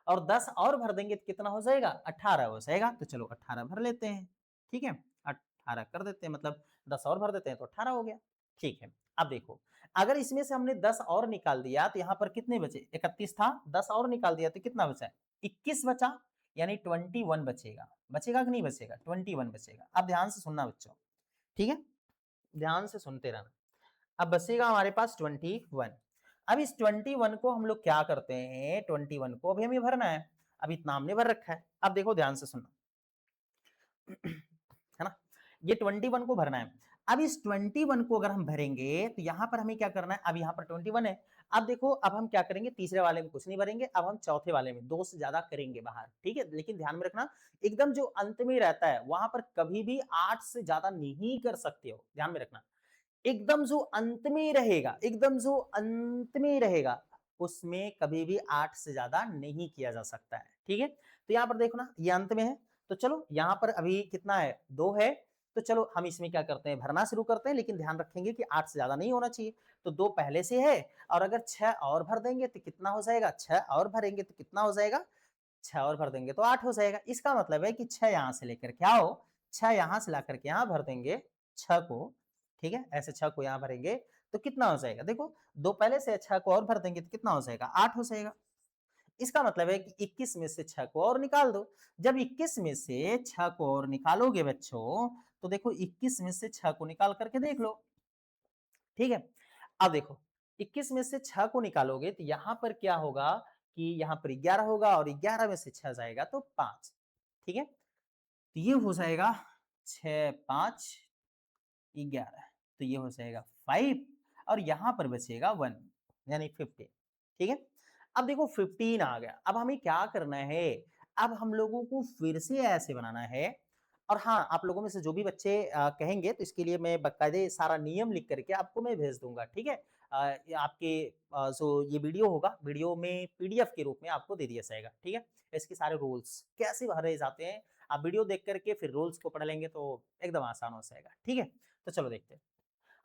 और 10 और भर देंगे तो कितना हो जाएगा? 18 हो जाएगा। तो चलो 18 भर लेते हैं, ठीक है? 18 कर देते हैं, मतलब 10 और भर देते हैं तो 18 हो गया। ठीक है, अब देखो, अगर इसमें से हमने 10 और निकाल दिया तो यहाँ पर कितने बचे? 31 था, 10 और निकाल दिया तो कितना बचा? 21 बचा, यानी 21 बचेगा। बचेगा कि नहीं बचेगा? 21 बचेगा। अब ध्यान से सुनना बच्चों, ठीक है? ध्यान से सुनते रहना। अब बचेगा हमारे पास 21। अब इस 21 को हम लोग क्या करते हैं? 21 को अभी हमें भरना है। अब इतना हमने भर रखा है। अब देखो ध्यान से सुनना, है ना? ये 21 को भरना है। अब इस 21 को अगर हम भरेंगे तो यहाँ पर हमें क्या करना है? अब यहाँ पर 21 है। अब देखो, अब हम क्या करेंगे? तीसरे वाले में कुछ नहीं भरेंगे, अब हम चौथे वाले में 2 से ज़्यादा करेंगे बाहर, ठीक है? लेकिन ध्यान में रखना, एकदम जो अंत में रहता है, वहाँ पर कभी भी 8 से ज़्यादा नहीं कर सकते हो, ध्यान में रखना। एकदम जो अंत में रहेगा, एकदम जो अंत में रहेगा, उसमें कभी भी 8 से ज़्यादा नहीं किया जा सकता है, ठीक है? तो यहाँ पर देखो ना, ये अंत में है, तो चलो यहाँ पर अभी कितना है? 2 है, तो चलो हम इसमें क्या करते हैं? भरना शुरू करते हैं, लेकिन ध्यान रखेंगे कि 8 से ज़्यादा नहीं होना चाहिए। तो 2 पहले से है और अगर 6 और भर देंगे तो कितना हो जाएगा? 6 और भरेंगे तो कितना हो जाएगा? 6 और भर देंगे तो 8 हो जाएगा। इसका मतलब है कि 6 यहाँ से लेकर के आओ, 6 यहाँ से लाकर के यहाँ भर देंगे 6 को, ठीक है? ऐसे 6 को यहाँ भरेंगे तो कितना हो जाएगा? देखो, 2 पहले से 6 को और भर देंगे तो कितना हो जाएगा? 8 हो जाएगा। इसका मतलब है कि 21 में से 6 को और निकाल दो। जब 21 में से 6 को और निकालोगे बच्चों, तो देखो 21 में से 6 को निकाल करके देख लो, ठीक है? अब देखो, 21 में से 6 को निकालोगे तो यहाँ पर क्या होगा कि यहाँ पर 11 होगा और 11 में से 6 जाएगा तो 5, ठीक है? तो ये हो जाएगा 6, 5, 11, तो ये हो जाएगा 5 और यहाँ पर बचेगा 1, यानी 15, ठीक है? अब देखो 15 आ गया, अब हमें क्या करना है? अब हम लोगों को फिर से ऐसे बनाना है और हाँ, आप लोगों में से जो भी बच्चे कहेंगे तो इसके लिए मैं बाकायदे सारा नियम लिख करके आपको मैं भेज दूँगा, ठीक है? ये आपके जो ये वीडियो होगा, वीडियो में पीडीएफ के रूप में आपको दे दिया जाएगा, ठीक है? इसके सारे रूल्स कैसे भरे जाते हैं, आप वीडियो देख कर के फिर रूल्स को पढ़ लेंगे तो एकदम आसान हो जाएगा, ठीक है? तो चलो देखते हैं।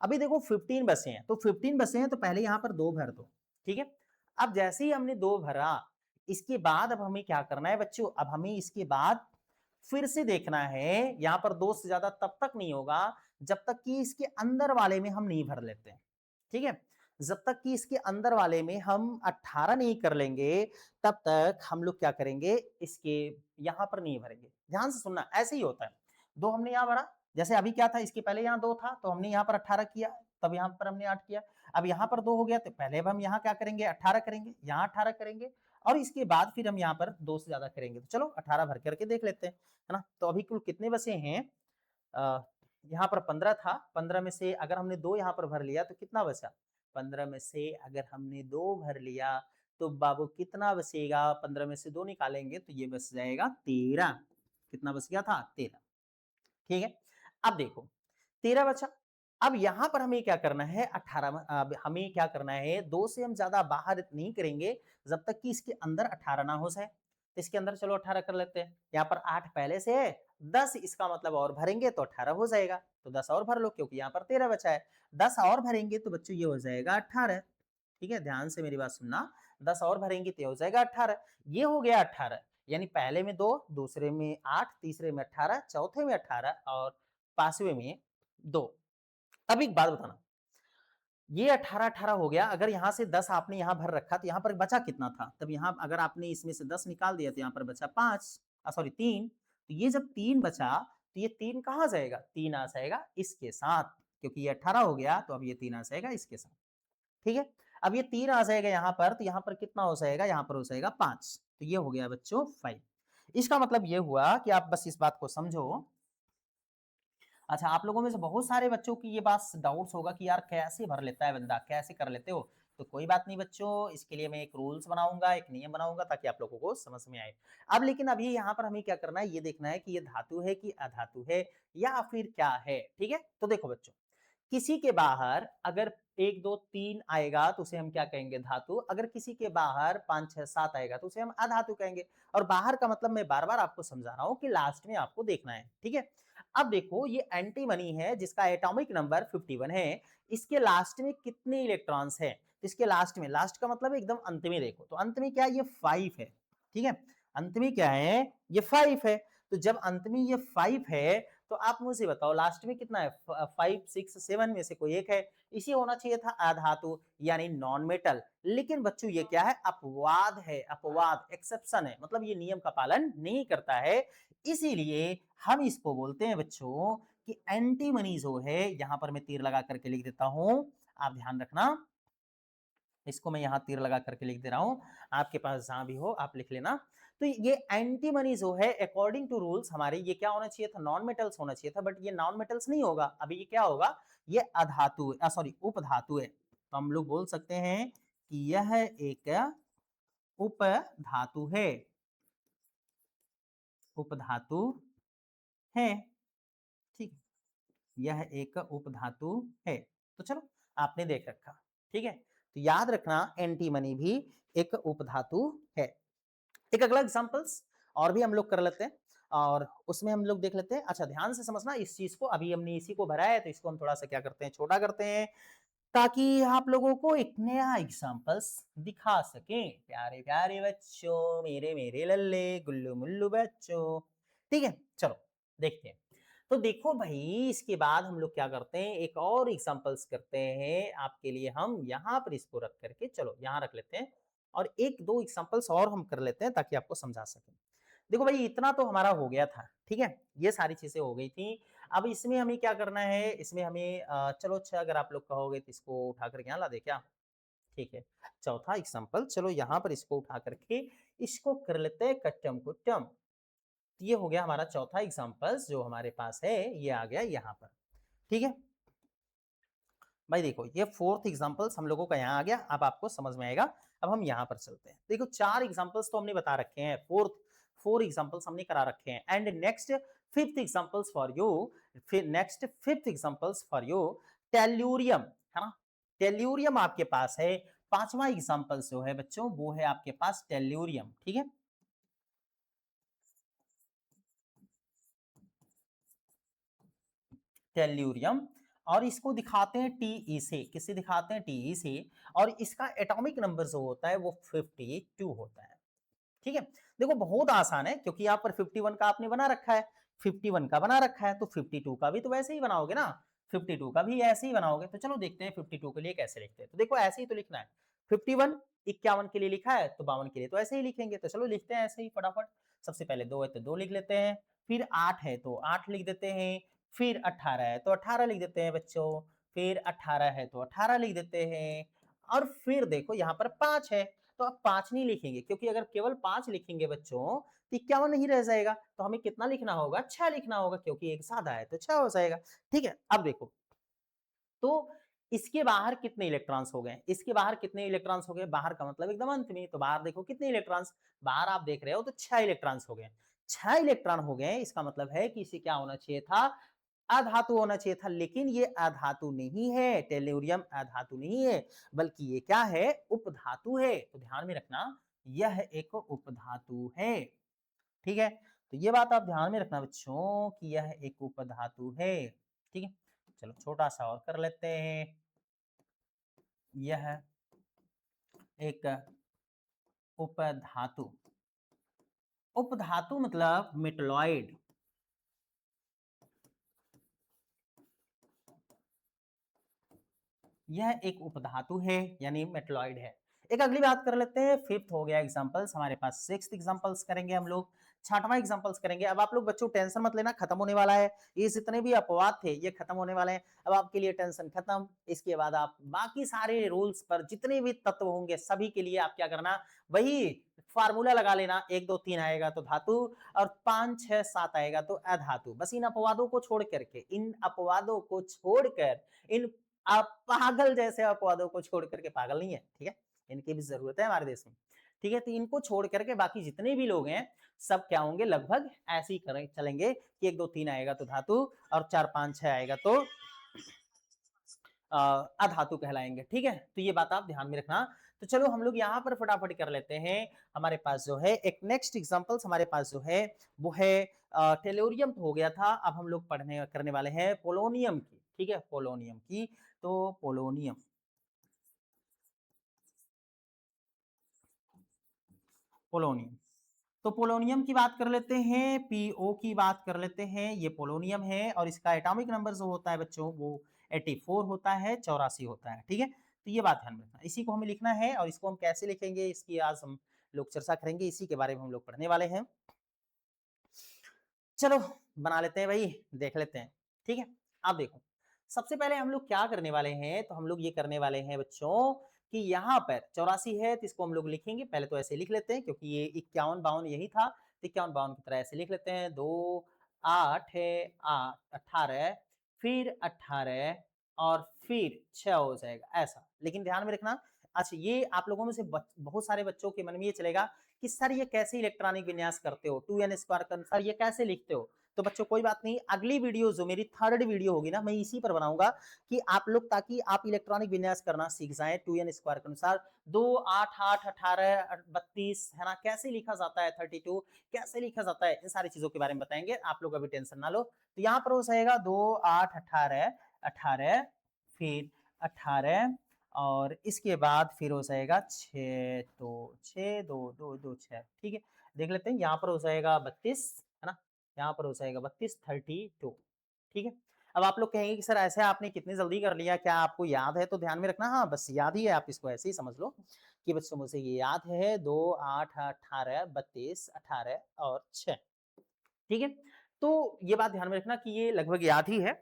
अभी देखो 15 बचे हैं, तो 15 बचे हैं तो पहले यहाँ पर 2 भर दो, ठीक है? अब जैसे ही हमने 2 भरा, इसके बाद अब हमें क्या करना है बच्चों? अब हमें इसके बाद फिर से देखना है, यहाँ पर 2 से ज़्यादा तब तक नहीं होगा, जब तक कि इसके अंदर वाले में हम नहीं भर लेते हैं, ठीक है? जब तक कि इसके अंदर वाले में हम 18 नहीं कर लेंगे, तब तक हम लोग क्या करेंगे? इसके यहाँ पर नहीं भरेंगे। ध्यान से सुनना, ऐसे ही होता है। 2 हमने यहाँ भरा, जैसे अभी क्या था? इसके पहले यहाँ 2 था, तो हमने यहाँ पर 18 किया, तब यहाँ पर हमने 8 किया। अब यहाँ पर 2 हो गया, तो पहले अब हम यहाँ क्या करेंगे? 18 करेंगे, यहाँ 18 करेंगे और इसके बाद फिर हम यहाँ पर 2 से ज़्यादा करेंगे। तो चलो 18 भर करके देख लेते हैं, है ना? तो अभी कुल कितने बचे हैं? अ, यहाँ पर 15 था, 15 में से अगर हमने 2 यहाँ पर भर लिया तो कितना बचा? 15 में से अगर हमने 2 भर लिया तो बाबू कितना बचेगा? 15 में से 2 निकालेंगे तो ये बच जाएगा 13। कितना बच गया था? 13। ठीक है? अब देखो 13 बचा। अब यहाँ पर हमें क्या करना है 18 अब हमें क्या करना है 2 से हम ज़्यादा बाहर नहीं करेंगे जब तक कि इसके अंदर 18 ना हो जाए। तो इसके अंदर चलो 18 कर लेते हैं। यहाँ पर 8 पहले से है, 10 इसका मतलब और भरेंगे तो 18 हो जाएगा। तो 10 और भर लो क्योंकि यहाँ पर 13 बचा है। 10 और भरेंगे तो बच्चों ये हो जाएगा 18। ठीक है? ध्यान से मेरी बात सुनना। 10 और भरेंगे तो ये हो जाएगा 18। ये हो गया 18 यानी पहले में 2, दूसरे में 8, तीसरे में 18, चौथे में 18 और 5वें में 2। अब एक बात बताना, ये 18-18 हो गया, अगर यहाँ से 10 आपने यहाँ भर रखा तो यहाँ पर बचा कितना था? तब यहाँ अगर आपने इसमें से 10 निकाल दिया तो यहाँ पर बचा 5 सॉरी 3। तो ये जब 3 बचा तो ये 3 कहाँ जाएगा? 3 आ जाएगा इसके साथ, क्योंकि ये 18 हो गया तो अब ये 3 आ जाएगा इसके साथ। ठीक है? अब ये 3 आ जाएगा यहाँ पर, तो यहाँ पर कितना हो जाएगा? यहाँ पर हो जाएगा 5। तो ये हो गया बच्चों 5। इसका मतलब ये हुआ कि आप बस इस बात को समझो। अच्छा, आप लोगों में से बहुत सारे बच्चों की ये बात डाउट्स होगा कि यार कैसे भर लेता है बंदा, कैसे कर लेते हो? तो कोई बात नहीं बच्चों, इसके लिए मैं एक रूल्स बनाऊँगा, एक नियम बनाऊँगा ताकि आप लोगों को समझ में आए। अब लेकिन अभी यहाँ पर हमें क्या करना है, ये देखना है कि ये धातु है कि अधातु है या फिर क्या है, ठीक है? तो देखो बच्चों, किसी के बाहर अगर 1, 2, 3 आएगा तो उसे हम क्या कहेंगे? धातु। अगर किसी के बाहर 5, 6, 7 आएगा तो उसे हम अधातु कहेंगे। और बाहर का मतलब मैं बार-बार आपको समझा रहा हूँ कि लास्ट में आपको देखना है, ठीक है? अब देखो ये एंटीमनी है जिसका एटॉमिक नंबर 51 है, इसके लास्ट में कितने इलेक्ट्रॉन्स हैं? इसके लास्ट में, लास्ट का मतलब एकदम अंत में देखो, तो अंत में क्या है? ये 5 है, ठीक है? अंत में क्या है? ये 5 है। तो जब अंत में ये 5 है तो आप मुझे बताओ लास्ट में कितना है? 5, 6, 7 में से कोई एक है। इसे होना चाहिए था अधातु यानी नॉन मेटल। लेकिन बच्चों ये क्या है? अपवाद है, अपवाद, एक्सेप्शन है, मतलब ये नियम का पालन नहीं करता है। इसीलिए हम इसको बोलते हैं बच्चों कि एंटीमनी जो है, यहाँ पर मैं तीर लगा करके लिख देता हूँ, आप ध्यान रखना। इसको मैं यहाँ तीर लगा करके लिख दे रहा हूँ, आपके पास जहाँ भी हो आप लिख लेना। तो ये एंटीमनी जो है अकॉर्डिंग टू रूल्स हमारे ये क्या होना चाहिए था? नॉन मेटल्स होना चाहिए था, बट ये नॉन मेटल्स नहीं होगा। अभी ये क्या होगा? ये अधातु सॉरी उपधातु है। तो हम लोग बोल सकते हैं कि यह एक उपधातु है, उपधातु है, ठीक है? यह एक उपधातु है। तो चलो आपने देख रखा, ठीक है? तो याद रखना एंटीमनी भी एक उपधातु है। एक अगला एग्जांपल्स और भी हम लोग कर लेते हैं और उसमें हम लोग देख लेते हैं। अच्छा ध्यान से समझना इस चीज को, अभी हमने इसी को भरा है तो इसको हम थोड़ा सा क्या करते हैं? छोटा करते हैं ताकि आप लोगों को एक नया एग्जांपल्स दिखा सकें। प्यारे प्यारे बच्चों, मेरे मेरे लल्ले गुल्लू मुल्लू बच्चों, ठीक है? चलो देखते हैं। तो देखो भाई, इसके बाद हम लोग क्या करते हैं? एक और एग्जांपल्स करते हैं आपके लिए। हम यहाँ पर इसको रख करके, चलो यहाँ रख लेते हैं और एक दो एग्जांपल्स और हम कर लेते हैं ताकि आपको समझा सकें। देखो भाई, इतना तो हमारा हो गया था, ठीक है? ये सारी चीजें हो गई थी। अब इसमें हमें क्या करना है? इसमें हमें चलो अच्छा, अगर आप लोग कहोगे तो इसको उठा करके यहाँ ला दे क्या? ठीक है। चौथा एग्जांपल, चलो यहाँ पर इसको उठा करके इसको कर लेते हैं कट्टम कुट्टम। तो ये हो गया हमारा चौथा एग्जांपल्स जो हमारे पास है, ये आ गया यहाँ पर, ठीक है? भाई देखो, ये फोर्थ एग्जांपल्स हम लोगों का यहाँ आ गया, अब आपको समझ में आएगा। अब हम यहाँ पर चलते हैं। देखो 4 एग्जांपल्स तो हमने बता रखे हैं, 4 एग्जांपल्स हमने करा रखे हैं and next fifth examples for you. फिर next fifth examples for you tellurium, है ना? टेल्यूरियम आपके पास है। पांचवा एग्जांपल्स जो है बच्चों वो है आपके पास टेल्यूरियम, ठीक है? टेल्यूरियम, और इसको दिखाते हैं टीई से। किससे दिखाते हैं? टीई से। और इसका एटॉमिक नंबर जो होता है वो 52 होता है, ठीक है? देखो बहुत आसान है क्योंकि यहाँ पर 51 का आपने बना रखा है, 51 का बना रखा है तो 52 का भी तो वैसे ही बनाओगे ना, 52 का भी ऐसे ही बनाओगे। तो चलो देखते हैं 52 के लिए कैसे लिखते हैं। तो देखो ऐसे ही तो लिखना है। 51 51 के लिए लिखा है तो 52 के लिए तो ऐसे ही लिखेंगे। तो चलो लिखते हैं ऐसे ही फटाफट। सबसे पहले 2 है तो 2 लिख लेते हैं, फिर 8 है तो 8 लिख देते हैं, फिर 18 है तो 18 लिख देते हैं बच्चों, फिर 18 है तो 18 लिख देते हैं, और फिर देखो यहाँ पर 5 है तो आप 5 नहीं लिखेंगे क्योंकि अगर केवल 5 लिखेंगे बच्चों, तो 51 नहीं रह जाएगा, तो हमें कितना लिखना होगा? 6 लिखना होगा क्योंकि 1 सादा है तो 6 हो जाएगा, ठीक है? अब देखो, तो इसके बाहर कितने इलेक्ट्रॉन्स हो गए? इसके बाहर कितने इलेक्ट्रॉन्स हो गए? बाहर का मतलब एकदम अंत में, तो बाहर देखो कितने इलेक्ट्रॉन्स? बाहर आप देख रहे हो तो 6 इलेक्ट्रॉन्स हो गए। 6 इलेक्ट्रॉन हो गए, इसका मतलब है कि इसे क्या होना चाहिए था? अधातु होना चाहिए था, लेकिन ये अधातु नहीं है, टेल्यूरियम अधातु नहीं है, बल्कि ये क्या है? उपधातु है। तो ध्यान में रखना, यह एक उपधातु है, ठीक है? तो ये बात आप ध्यान में रखना बच्चों कि यह एक उपधातु है, ठीक है? चलो छोटा-सा और कर लेते हैं। यह एक उपधातु, उपधातु मतलब मेटलॉइड, यह एक उपधातु है यानी मेटलॉइड है। एक अगली बात कर लेते हैं, फिफ्थ हो गया एग्जांपल्स, हमारे पास सिक्स्थ एग्जांपल्स करेंगे हम लोग, छठवां एग्जांपल्स करेंगे। अब आप लोग बच्चों टेंशन मत लेना, खत्म होने वाला है, ये जितने भी अपवाद थे ये खत्म होने वाले हैं, अब आपके लिए टेंशन खत्म। इसके बाद आप बाकी सारे रूल्स पर जितने भी तत्व होंगे सभी के लिए आप क्या करना, वही फार्मूला लगा लेना, 1 2 3 आएगा तो धातु और 5 6 7 आएगा तो अधातु। बस इन अपवादों को छोड़ करके, इन अपवादों को छोड़कर, इन आप पागल जैसे अपवादों को छोड़ करके, पागल नहीं है, ठीक है? इनकी भी ज़रूरत है हमारे देश में, ठीक है? तो इनको छोड़ करके बाकी जितने भी लोग हैं, सब क्या होंगे? लगभग ऐसे ही करें चलेंगे कि 1 2 3 आएगा तो धातु और 4 5 6 आएगा तो अधातु कहलाएँगे, ठीक है? तो ये बात आप ध्यान में रखना। तो चलो हम लोग यहाँ पर फटाफट कर लेते हैं। हमारे पास जो है एक नेक्स्ट एग्ज़ाम्पल्स हमारे पास जो है वो है टेल्यूरियम हो गया था, अब हम लोग पढ़ने करने वाले हैं पोलोनियम की, ठीक है? पोलोनियम की, तो पोलोनियम, पोलोनियम। तो पोलोनियम की बात कर लेते हैं, पीओ की बात कर लेते हैं, ये पोलोनियम है और इसका एटॉमिक नंबर जो होता है बच्चों वो 84 होता है, 84 होता है, ठीक है? तो ये बात ध्यान में रखना, इसी को हमें लिखना है और इसको हम कैसे लिखेंगे इसकी आज हम लोग चर्चा करेंगे, इसी के बारे में हम लोग पढ़ने वाले हैं। चलो बना लेते हैं भाई, देख लेते हैं, ठीक है? अब देखो, सबसे पहले हम लोग क्या करने वाले हैं, तो हम लोग ये करने वाले हैं बच्चों कि यहाँ पर 84 है तो इसको हम लोग लिखेंगे, पहले तो ऐसे लिख लेते हैं क्योंकि ये 51-52 यही था, तो 51-52 की तरह ऐसे लिख लेते हैं, 2 8 है 18 फिर 18 और फिर 6 हो जाएगा ऐसा। लेकिन ध्यान में रखना, अच्छा ये आप लोगों में से बहुत सारे बच्चों के मन में ये चलेगा कि सर ये कैसे इलेक्ट्रॉनिक विन्यास करते हो, 2n स्क्वायर का सर ये कैसे लिखते हो? तो बच्चों कोई बात नहीं, अगली वीडियो जो मेरी थर्ड वीडियो होगी ना, मैं इसी पर बनाऊंगा कि आप लोग ताकि आप इलेक्ट्रॉनिक विन्यास करना सीख जाएं 2n स्क्वायर के अनुसार। 2 8 8 18 32 है ना, कैसे लिखा जाता है 32 कैसे लिखा जाता है, इन सारी चीजों के बारे में बताएंगे, आप लोग अभी टेंशन ना लो। तो यहाँ पर हो जाएगा 2 8 18 18 फिर 18 और इसके बाद फिर हो जाएगा 6 तो 6 2 2 2 6, ठीक है? देख लेते हैं, यहाँ पर हो जाएगा 32 है ना, यहाँ पर हो जाएगा 32 32, ठीक है? अब आप लोग कहेंगे कि सर ऐसे आपने कितनी जल्दी कर लिया, क्या आपको याद है? तो ध्यान में रखना, हाँ बस याद ही है, आप इसको ऐसे ही समझ लो कि बच्चों मुझे ये याद है 2 8 18 32 18 और 6, ठीक है? तो ये बात ध्यान में रखना कि ये लगभग याद ही है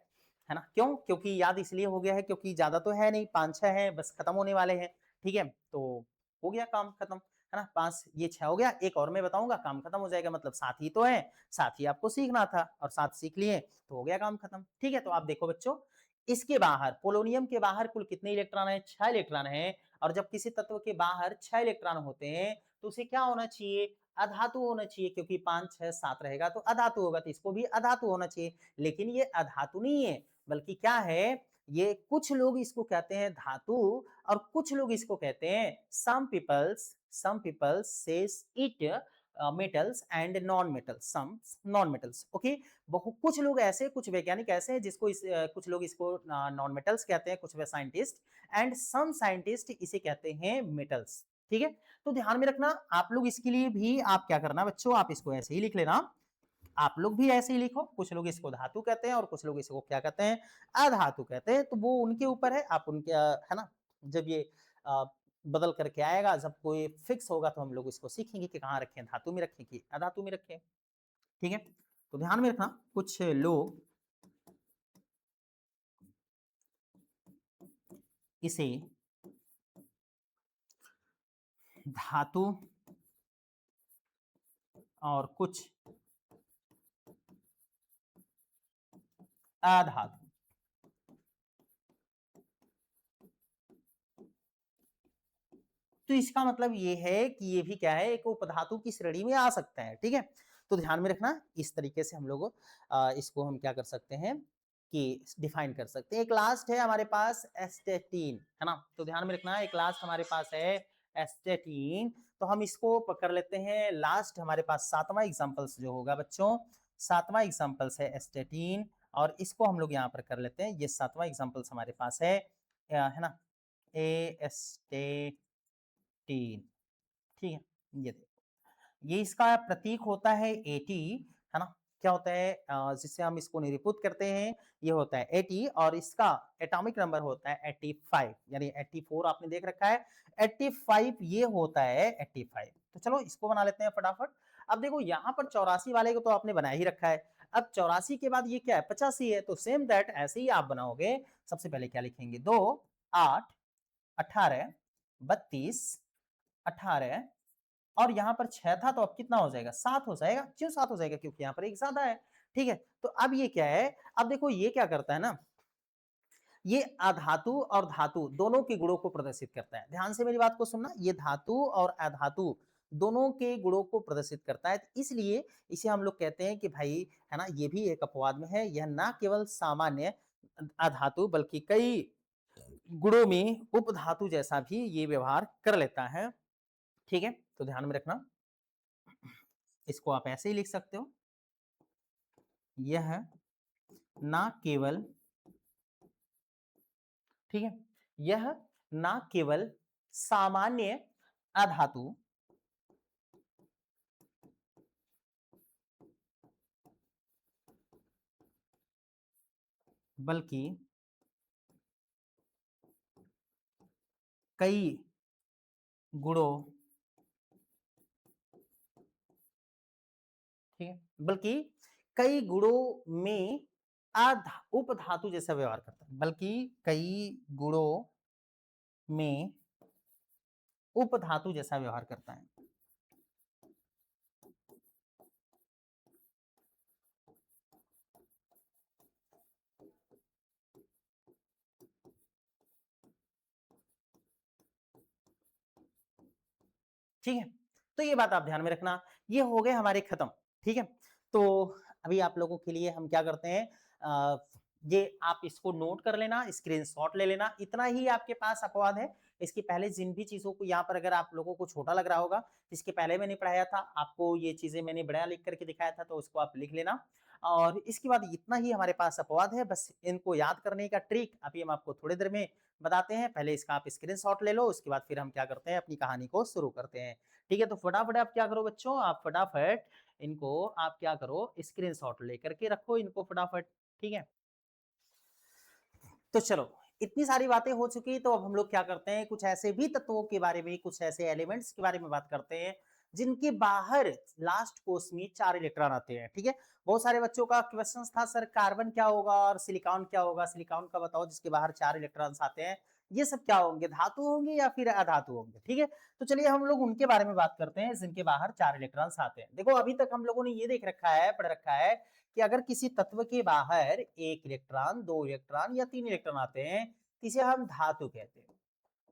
ना? क्यों? क्योंकि याद इसलिए हो गया है क्योंकि ज़्यादा तो है नहीं, 5-6 हैं, बस खत्म होने वाले हैं, ठीक है? तो हो गया काम खत्म, है ना? 5 ये 6 हो गया, एक और मैं बताऊँगा काम खत्म हो जाएगा, मतलब 7 ही तो है, 7 ही आपको सीखना था और 7 सीख लिए तो हो गया काम खत्म, ठीक है? तो आप देखो बच्चों, इसके बाहर पोलोनियम के बाहर कुल कितने इलेक्ट्रॉन हैं? 6 इलेक्ट्रॉन हैं और जब किसी तत्व के बाहर 6 इलेक्ट्रॉन होते हैं, तो उसे क्या होना चाहिए? अधातु होना चाहिए क्योंकि 5 6 7 रहेगा तो अधातु होगा, तो इसको भी अधातु होना चाहिए। लेकिन ये अधातु नहीं है, बल्कि क्या है? ये कुछ लोग इसको कहते हैं धातु और कुछ लोग इसको कहते हैं some peoples says it metals and non metals, some non metals, okay? कुछ लोग ऐसे, कुछ वैज्ञानिक ऐसे हैं जिसको कुछ लोग इसको नॉन मेटल्स कहते हैं, कुछ वे साइंटिस्ट एंड सम साइंटिस्ट इसे कहते हैं मेटल्स, ठीक है? तो ध्यान में रखना, आप लोग इसके लिए भी आप क्या करना बच्चों, आप इसको ऐसे ही लिख लेना, आप लोग भी ऐसे ही लिखो, कुछ लोग इसको धातु कहते हैं और कुछ लोग इसको क्या कहते हैं? अधातु कहते हैं, तो वो उनके ऊपर है, आप उनके है ना? जब ये अ, बदल करके आएगा, जब कोई फिक्स होगा तो हम लोग इसको सीखेंगे कि कहाँ रखें, धातु में रखें कि अधातु में रखें, ठीक है? तो ध्यान में रखना, कुछ लोग इसे धातु और कुछ अधातु। तो इसका मतलब ये है कि ये भी क्या है, एक उपधातु की श्रेणी में आ सकता है, ठीक है। तो ध्यान में रखना, इस तरीके से हम लोग इसको हम क्या कर सकते हैं कि डिफाइन कर सकते हैं। एक लास्ट है हमारे पास एस्टेटीन, है ना। तो ध्यान में रखना, एक लास्ट हमारे पास है एस्टेटीन। तो हम इसको पकड़ लेते हैं लास्ट, हमारे पास सातवां एग्जाम्पल्स जो होगा बच्चों, सातवां एग्जाम्पल्स है एस्टेटीन, और इसको हम लोग यहाँ पर कर लेते हैं। ये सातवां एग्जाम्पल्स हमारे पास है ना, ए टीन, ठीक है। ये देखो, ये इसका प्रतीक होता है एटी, है ना। क्या होता है जिससे हम इसको निरूपित करते हैं, ये होता है एटी, और इसका एटॉमिक नंबर होता है 85, यानी 84 आपने देख रखा है, 85 ये होता है 85। तो चलो इसको बना लेते हैं फटाफट। अब देखो यहाँ पर 84 वाले को तो आपने बना ही रखा है, अब 84 के बाद ये क्या है, 85 है, तो सेम दैट ऐसे ही आप बनाओगे। सबसे पहले क्या लिखेंगे, 2 8 18 32 18, और यहाँ पर 6 था तो अब कितना हो जाएगा, 7 हो जाएगा। क्यों 7 हो जाएगा, क्योंकि यहाँ पर एक ज्यादा है, ठीक है। तो अब ये क्या है, अब देखो ये क्या करता है ना, ये अधातु और धातु दोनों के गुणों को प्रदर्शित करता है। ध्यान से मेरी बात को सुनना, ये धातु और अधातु दोनों के गुणों को प्रदर्शित करता है, तो इसलिए इसे हम लोग कहते हैं कि भाई, है ना, ये भी एक अपवाद में है। यह ना केवल सामान्य अधातु बल्कि कई गुणों में उपधातु जैसा भी ये व्यवहार कर लेता है, ठीक है। तो ध्यान में रखना, इसको आप ऐसे ही लिख सकते हो, यह ना केवल, ठीक है, यह ना केवल सामान्य अधातु बल्कि कई गुणों, ठीक है, बल्कि कई गुणों में उपधातु जैसा व्यवहार करता है, बल्कि कई गुणों में उपधातु जैसा व्यवहार करता है, ठीक है। तो ये बात आप ध्यान में रखना, ये हो गए हमारे खत्म, ठीक है। तो अभी आप लोगों के लिए हम क्या करते हैं, ये आप इसको नोट कर लेना, स्क्रीनशॉट ले लेना, इतना ही आपके पास अपवाद है। इसके पहले जिन भी चीजों को यहाँ पर अगर आप लोगों को छोटा लग रहा होगा, इसके पहले मैंने पढ़ाया था आपको, ये चीजें मैंने बड़ा लिख करके दिखाया था, तो उसको आप लिख लेना। और इसके बाद इतना ही हमारे पास अपवाद है, बस इनको याद करने का ट्रिक अभी हम आपको थोड़ी देर में बताते हैं। पहले इसका आप स्क्रीनशॉट ले लो, उसके बाद फिर हम क्या करते हैं, अपनी कहानी को शुरू करते हैं, ठीक है। तो फटाफट आप क्या करो बच्चों, आप फटाफट इनको आप क्या करो, स्क्रीनशॉट लेकर के रखो इनको फटाफट, ठीक है। तो चलो, इतनी सारी बातें हो चुकी, तो अब हम लोग क्या करते हैं, कुछ ऐसे भी तत्वों के बारे में, कुछ ऐसे एलिमेंट्स के बारे में बात करते हैं जिनके बाहर लास्ट कोर्स में 4 इलेक्ट्रॉन आते हैं, ठीक है। बहुत सारे बच्चों का क्वेश्चन था, सर कार्बन क्या होगा और सिलिकॉन क्या होगा, सिलिकॉन का बताओ जिसके बाहर 4 इलेक्ट्रॉन्स आते हैं, ये सब क्या होंगे, धातु होंगे या फिर अधातु होंगे, ठीक है। तो चलिए हम लोग उनके बारे में बात करते हैं जिनके बाहर 4 इलेक्ट्रॉन्स आते हैं। देखो अभी तक हम लोगों ने ये देख रखा है, पढ़ रखा है कि अगर किसी तत्व के बाहर 1 इलेक्ट्रॉन, 2 इलेक्ट्रॉन या 3 इलेक्ट्रॉन आते हैं, तो इसे हम धातु कहते हैं,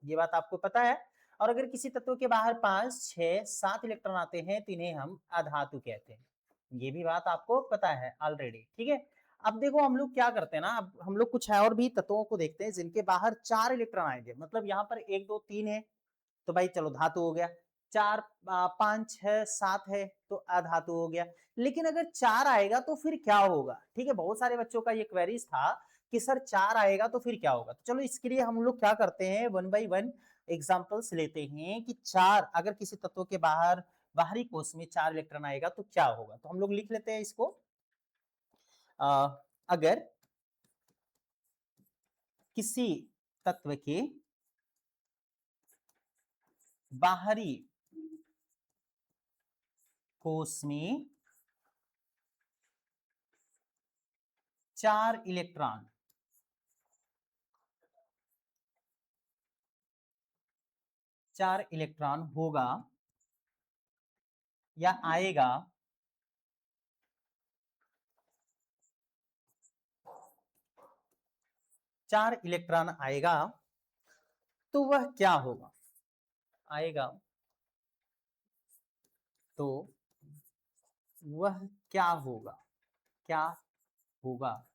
ये बात आपको पता है। और अगर किसी तत्व के बाहर 5, 6, 7 इलेक्ट्रॉन आते हैं, तो इन्हें हम अधातु कहते हैं, ये भी बात आपको पता है ऑलरेडी, ठीक है। अब देखो हम लोग क्या करते हैं ना, अब हम लोग कुछ और भी तत्वों को देखते हैं जिनके बाहर 4 इलेक्ट्रॉन आएंगे, मतलब यहाँ पर 1 2 3 है, तो भाई चलो धातु हो गया। 4 5 6 7 है तो अधातु हो गया। लेकिन अगर 4 आएगा तो फिर क्या होगा, ठीक है। बहुत सारे बच्चों का ये क्वेरीज था कि सर 4 आएगा तो फिर क्या होगा। तो चलो इसके लिए हम लोग क्या करते हैं, वन बाई वन एग्जाम्पल्स लेते हैं कि 4 अगर किसी तत्व के बाहर बाहरी कोश में 4 इलेक्ट्रॉन आएगा तो क्या होगा। तो हम लोग लिख लेते हैं इसको, अगर किसी तत्व के बाहरी कोश में 4 इलेक्ट्रॉन 4 इलेक्ट्रॉन होगा या आएगा, 4 इलेक्ट्रॉन आएगा तो वह क्या होगा? आएगा तो वह क्या होगा? क्या होगा?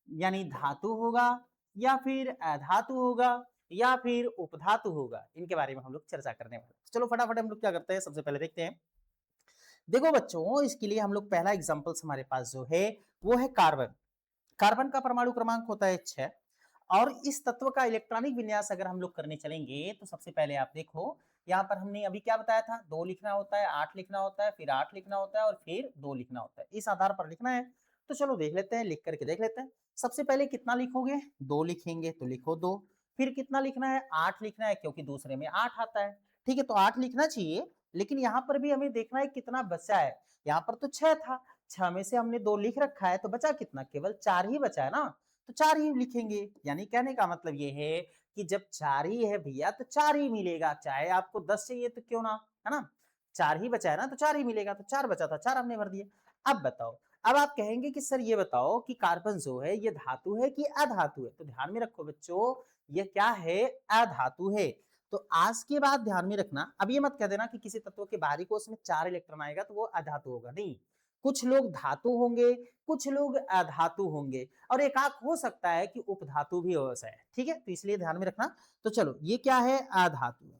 यानी धातु होगा या फिर अधातु होगा या फिर उपधातु होगा, इनके बारे में हम लोग चर्चा करने वाले हैं। चलो फटाफट हम लोग क्या करते हैं, सबसे पहले देखते हैं। देखो बच्चों, इसके लिए हम लोग पहला एग्जांपल्स हमारे पास जो है वो है कार्बन। कार्बन का परमाणु क्रमांक होता है 6 और इस तत्व का इलेक्ट्रॉनिक विन्यास अगर हम लोग करने चलेंगे तो सबसे पहले आप देखो, यहाँ पर हमने अभी क्या बताया था, 2 लिखना होता है, 8 लिखना होता है, फिर 8 लिखना होता है और फिर 2 लिखना होता है, इस आधार पर लिखना है। तो चलो देख लेते हैं, लिख करके देख लेते हैं। सबसे पहले कितना लिखोगे, 2 लिखेंगे तो लिखो 2। फिर कितना लिखना है, 8 लिखना है क्योंकि दूसरे में 8 आता है। ठीक है, तो 8 लिखना चाहिए, लेकिन यहाँ पर भी हमें देखना है कितना बचा है। यहाँ पर तो 6 था, 6 में से हमने 2 लिख रखा है तो बचा कितना, केवल 4 ही बचा है ना, तो 4 ही लिखेंगे। यानी कहने का मतलब ये है कि जब 4 ही है भैया तो 4 ही मिलेगा, चाहे आपको 10 चाहिए तो क्यों ना, है ना। 4 ही बचा है ना तो 4 ही मिलेगा, तो 4 बचा था, 4 हमने भर दिए। अब बताओ, अब आप कहेंगे कि सर ये बताओ कि कार्बन जो है ये धातु है कि अधातु है, तो ध्यान में रखो बच्चों, ये क्या है, अधातु है। तो आज के बाद ध्यान में रखना, अब ये मत कह देना कि किसी तत्व के बाहरी कोश में 4 इलेक्ट्रॉन आएगा तो वो अधातु होगा, नहीं। कुछ लोग धातु होंगे, कुछ लोग अधातु होंगे और एक आध हो सकता है कि उपधातु भी हो जाए, ठीक है, तो इसलिए ध्यान में रखना। तो चलो ये क्या है, अधातु।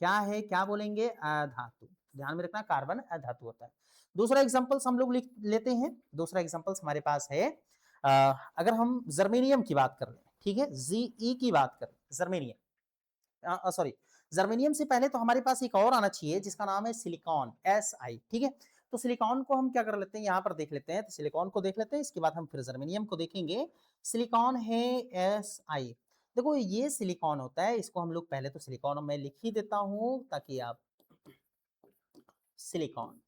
क्या है, क्या बोलेंगे, अधातु। ध्यान में रखना, कार्बन अधातु होता है। दूसरा एग्जांपल्स हम लोग लिख लेते हैं। दूसरा एग्जांपल्स हमारे पास है, अगर हम जर्मेनियम की बात कर रहे हैं, ठीक है, जीई की बात करें, जर्मेनियम, सॉरी, जर्मेनियम से पहले तो हमारे पास एक और आना चाहिए जिसका नाम है सिलिकॉन, SI, ठीक है। तो सिलिकॉन को हम क्या कर लेते हैं, यहाँ पर देख लेते हैं, तो सिलिकॉन को देख लेते हैं, इसके बाद हम फिर जर्मेनियम को देखेंगे। सिलिकॉन है SI। देखो ये सिलिकॉन होता है, इसको हम लोग पहले तो सिलिकॉन मैं लिख ही देता हूँ ताकि आप, सिलिकॉन,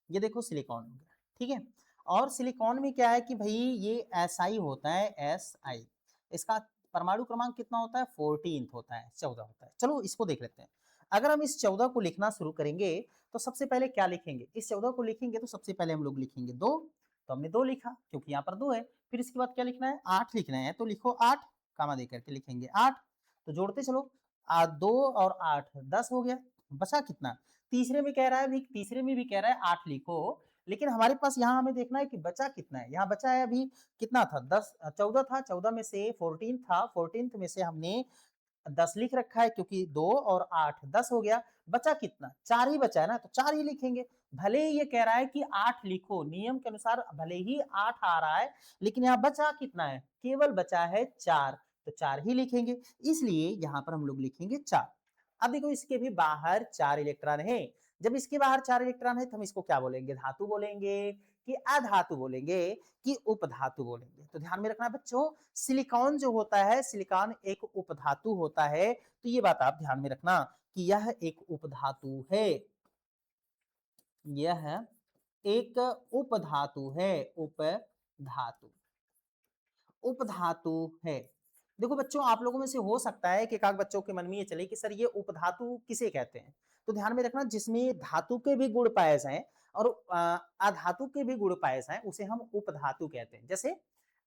ये देखो सिलिकॉन हो गया, ठीक है। और सिलिकॉन में क्या है कि भाई ये SI होता है, SI, इसका परमाणु क्रमांक कितना होता है, 14 होता है, 14 होता है। चलो इसको देख लेते हैं। अगर हम इस 14 को लिखना शुरू करेंगे तो सबसे पहले क्या लिखेंगे, इस 14 को लिखेंगे तो सबसे पहले हम लोग लिखेंगे 2, तो हमने 2 लिखा क्योंकि यहाँ पर 2 है। फिर इसके बाद क्या लिखना है, 8 लिखना है, तो लिखो 8, कामा दे करके लिखेंगे 8। तो जोड़ते चलो, 2 और 8 10 हो गया। बचा कितना, तीसरे में कह रहा है भी, तीसरे में भी कह रहा है 8 लिखो, लेकिन हमारे पास यहाँ हमें देखना है कि बचा कितना है। यहाँ बचा है अभी कितना था, 10, 14 था, 14 में से 14 था, 14 में से हमने 10 लिख रखा है क्योंकि 2 और 8 10 हो गया। बचा कितना, 4 ही बचा है ना, तो 4 ही लिखेंगे। भले ही ये कह रहा है कि 8 लिखो, नियम के अनुसार भले ही 8 आ रहा है, लेकिन यहाँ बचा कितना है, केवल बचा है 4, तो 4 ही लिखेंगे, इसलिए यहाँ पर हम लोग लिखेंगे 4। अब देखो इसके भी बाहर 4 इलेक्ट्रॉन है, जब इसके बाहर 4 इलेक्ट्रॉन है तो हम इसको क्या बोलेंगे, धातु बोलेंगे कि अधातु बोलेंगे कि उपधातु बोलेंगे। तो ध्यान में रखना बच्चों, सिलिकॉन जो होता है, सिलिकॉन एक उपधातु होता है, तो ये बात आप ध्यान में रखना कि यह एक उपधातु है, यह एक उपधातु है, उपधातु, उपधातु है। देखो बच्चों, आप लोगों में से हो सकता है कि एक आध बच्चों के मन में ये चले कि सर ये उपधातु किसे कहते हैं, तो ध्यान में रखना, जिसमें धातु के भी गुण पाए जाएं और अधातु के भी गुण पाए जाएं उसे हम उपधातु कहते हैं। जैसे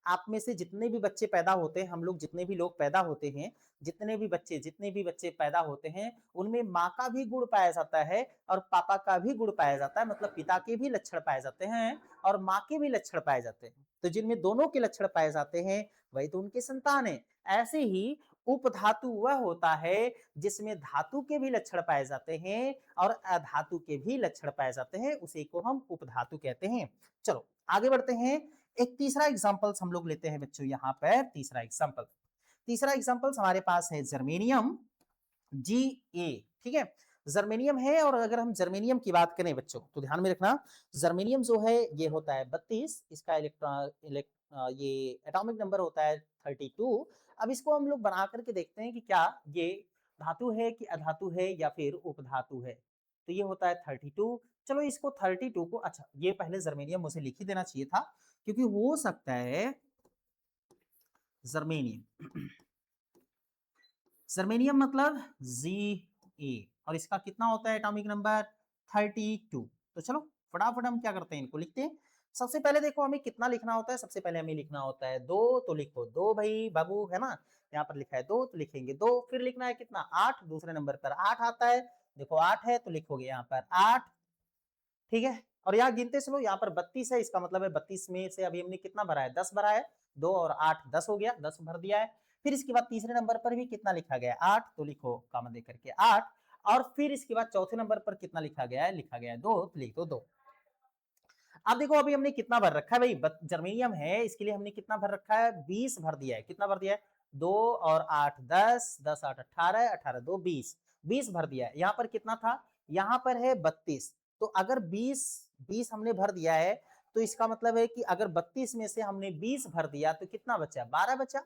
आप में से जितने भी बच्चे पैदा होते हैं, हम लोग जितने भी लोग पैदा होते हैं, जितने भी बच्चे पैदा होते हैं, उनमें माँ का भी गुण पाया जाता है और पापा का भी गुण पाया जाता है, मतलब पिता के भी लक्षण पाए जाते हैं और माँ के भी लक्षण पाए जाते हैं। तो जिनमें दोनों के लक्षण पाए जाते हैं वही तो उनकी संतान है। ऐसे ही उपधातु वह होता है जिसमें धातु के भी लक्षण पाए जाते हैं और अधातु के भी लक्षण पाए जाते हैं, उसी को हम उपधातु कहते हैं। चलो आगे बढ़ते हैं। एक तीसरा एग्जाम्पल हम लोग लेते हैं बच्चों, यहाँ पर तीसरा एग्जाम्पल हमारे पास है जर्मेनियम, Ga, ठीक है। जर्मेनियम है और अगर हम जर्मेनियम की बात करें बच्चों तो ध्यान में रखना, जर्मेनियम जो है ये होता है 32, इसका ये एटॉमिक नंबर होता है 32। अब इसको हम लोग बना करके देखते हैं कि क्या ये धातु है कि अधातु है या फिर उपधातु है, तो ये होता है 32। चलो इसको 32 को, अच्छा ये पहले जर्मेनियम मुझे लिख ही देना चाहिए था क्योंकि हो सकता है जर्मेनियम, जर्मेनियम मतलब ए और इसका कितना होता है एटॉमिक नंबर 32। तो चलो फटाफट हम क्या करते हैं, इनको लिखते हैं। सबसे पहले देखो हमें कितना लिखना होता है, सबसे पहले हमें लिखना होता है 2, तो लिखो 2 भाई बाबू, है ना। यहाँ पर लिखा है 2 तो लिखेंगे 2, फिर लिखना है कितना 8, दूसरे नंबर पर 8 आता है, देखो 8 है तो लिखोगे यहाँ पर 8, ठीक है। और यहाँ गिनते चलो, यहाँ पर 32 है, इसका मतलब है 32 में से अभी हमने कितना भरा है, 10 भरा है, 2 और 8 10 हो गया, 10 भर दिया है। फिर इसके बाद तीसरे नंबर पर भी कितना लिखा गया है 8, तो लिखो कॉमा दे करके 8, और फिर इसके बाद चौथे नंबर पर कितना लिखा गया है, लिखा गया है 2, तो लिख दो 2। अब देखो अभी हमने कितना भर रखा है भाई, जर्मेनियम है, इसके लिए हमने कितना भर रखा है, 20 भर दिया है। कितना भर दिया है, 2 और 8 10, 10 8 18, 18 2 20, 20 भर दिया है। यहाँ पर कितना था, यहाँ पर है 32, तो अगर 20 हमने भर दिया है, तो इसका मतलब है कि अगर 32 में से हमने 20 भर दिया तो कितना बचा, 12 बचा।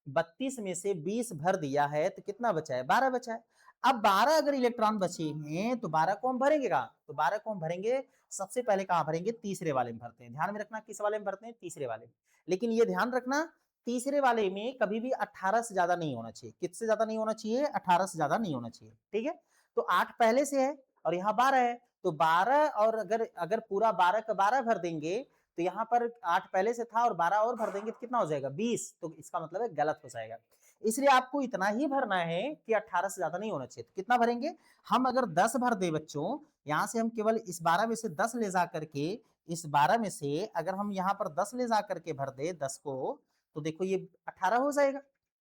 32 में से 20 भर दिया है तो कितना बचा है, 12 बचा है। अब 12 अगर इलेक्ट्रॉन बचे हैं तो 12 को हम भरेंगे कहाँ, तो 12 को हम भरेंगे सबसे पहले कहाँ भरेंगे, तीसरे वाले में भरते हैं। ध्यान में रखना किस वाले में भरते हैं, तीसरे वाले में। लेकिन ये ध्यान रखना तीसरे वाले में कभी भी 18 से ज्यादा नहीं होना चाहिए। किससे ज्यादा नहीं होना चाहिए, 18 से ज्यादा नहीं होना चाहिए, ठीक है। तो 8 पहले से है और यहाँ 12 है, तो 12 और अगर अगर पूरा 12 का 12 भर देंगे तो यहाँ पर 8 पहले से था और 12 और भर देंगे तो कितना हो जाएगा, 20, तो इसका मतलब है गलत हो जाएगा। इसलिए आपको इतना ही भरना है कि 18 से ज्यादा नहीं होना चाहिए। तो कितना भरेंगे हम, अगर 10 भर दे बच्चों, यहाँ से हम केवल इस 12 में से 10 ले जा करके, इस 12 में से अगर हम यहाँ पर 10 ले जा करके भर दे 10 को, तो देखो ये 18 हो जाएगा,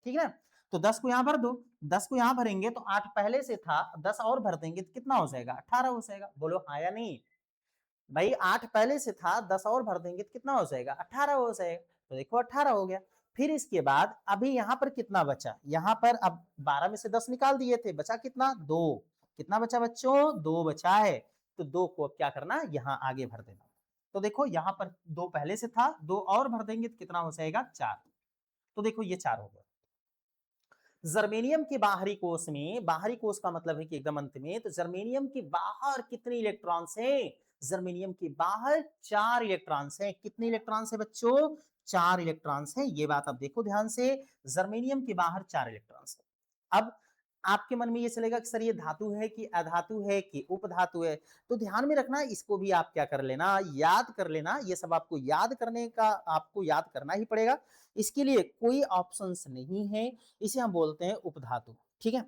ठीक है ना। तो 10 को यहाँ भर दो, 10 को यहाँ भरेंगे तो 8 पहले से था, 10 और भर देंगे तो कितना हो जाएगा, 18 हो जाएगा। बोलो हाँ या नहीं भाई, 8 पहले से था, 10 और भर देंगे तो कितना हो जाएगा, 18 हो जाएगा। तो देखो 18 हो गया। फिर इसके बाद अभी यहाँ पर कितना बचा, यहाँ पर अब 12 में से 10 निकाल दिए थे, बचा कितना, 2। कितना बचा बच्चों, 2 बचा है। तो 2 को अब क्या करना, यहाँ आगे भर देना। तो देखो यहाँ पर 2 पहले से था, 2 और भर देंगे तो कितना हो जाएगा, 4। तो देखो ये 4 हो गया। जर्मेनियम के बाहरी कोश में, बाहरी कोश का मतलब है कि एकदम अंत में, तो जर्मेनियम के बाहर कितने इलेक्ट्रॉन्स हैं, जर्मेनियम के बाहर 4 इलेक्ट्रॉन्स हैं। कितने इलेक्ट्रॉन्स हैं बच्चों, 4 इलेक्ट्रॉन्स हैं। ये बात आप देखो ध्यान से, जर्मेनियम के बाहर 4 इलेक्ट्रॉन्स हैं। अब आपके मन में ये चलेगा कि सर ये धातु है कि अधातु है कि उपधातु है, तो ध्यान में रखना, इसको भी आप क्या कर लेना, याद कर लेना। ये सब आपको याद करने का, आपको याद करना ही पड़ेगा, इसके लिए कोई ऑप्शंस नहीं है। इसे हम बोलते हैं उपधातु, ठीक है।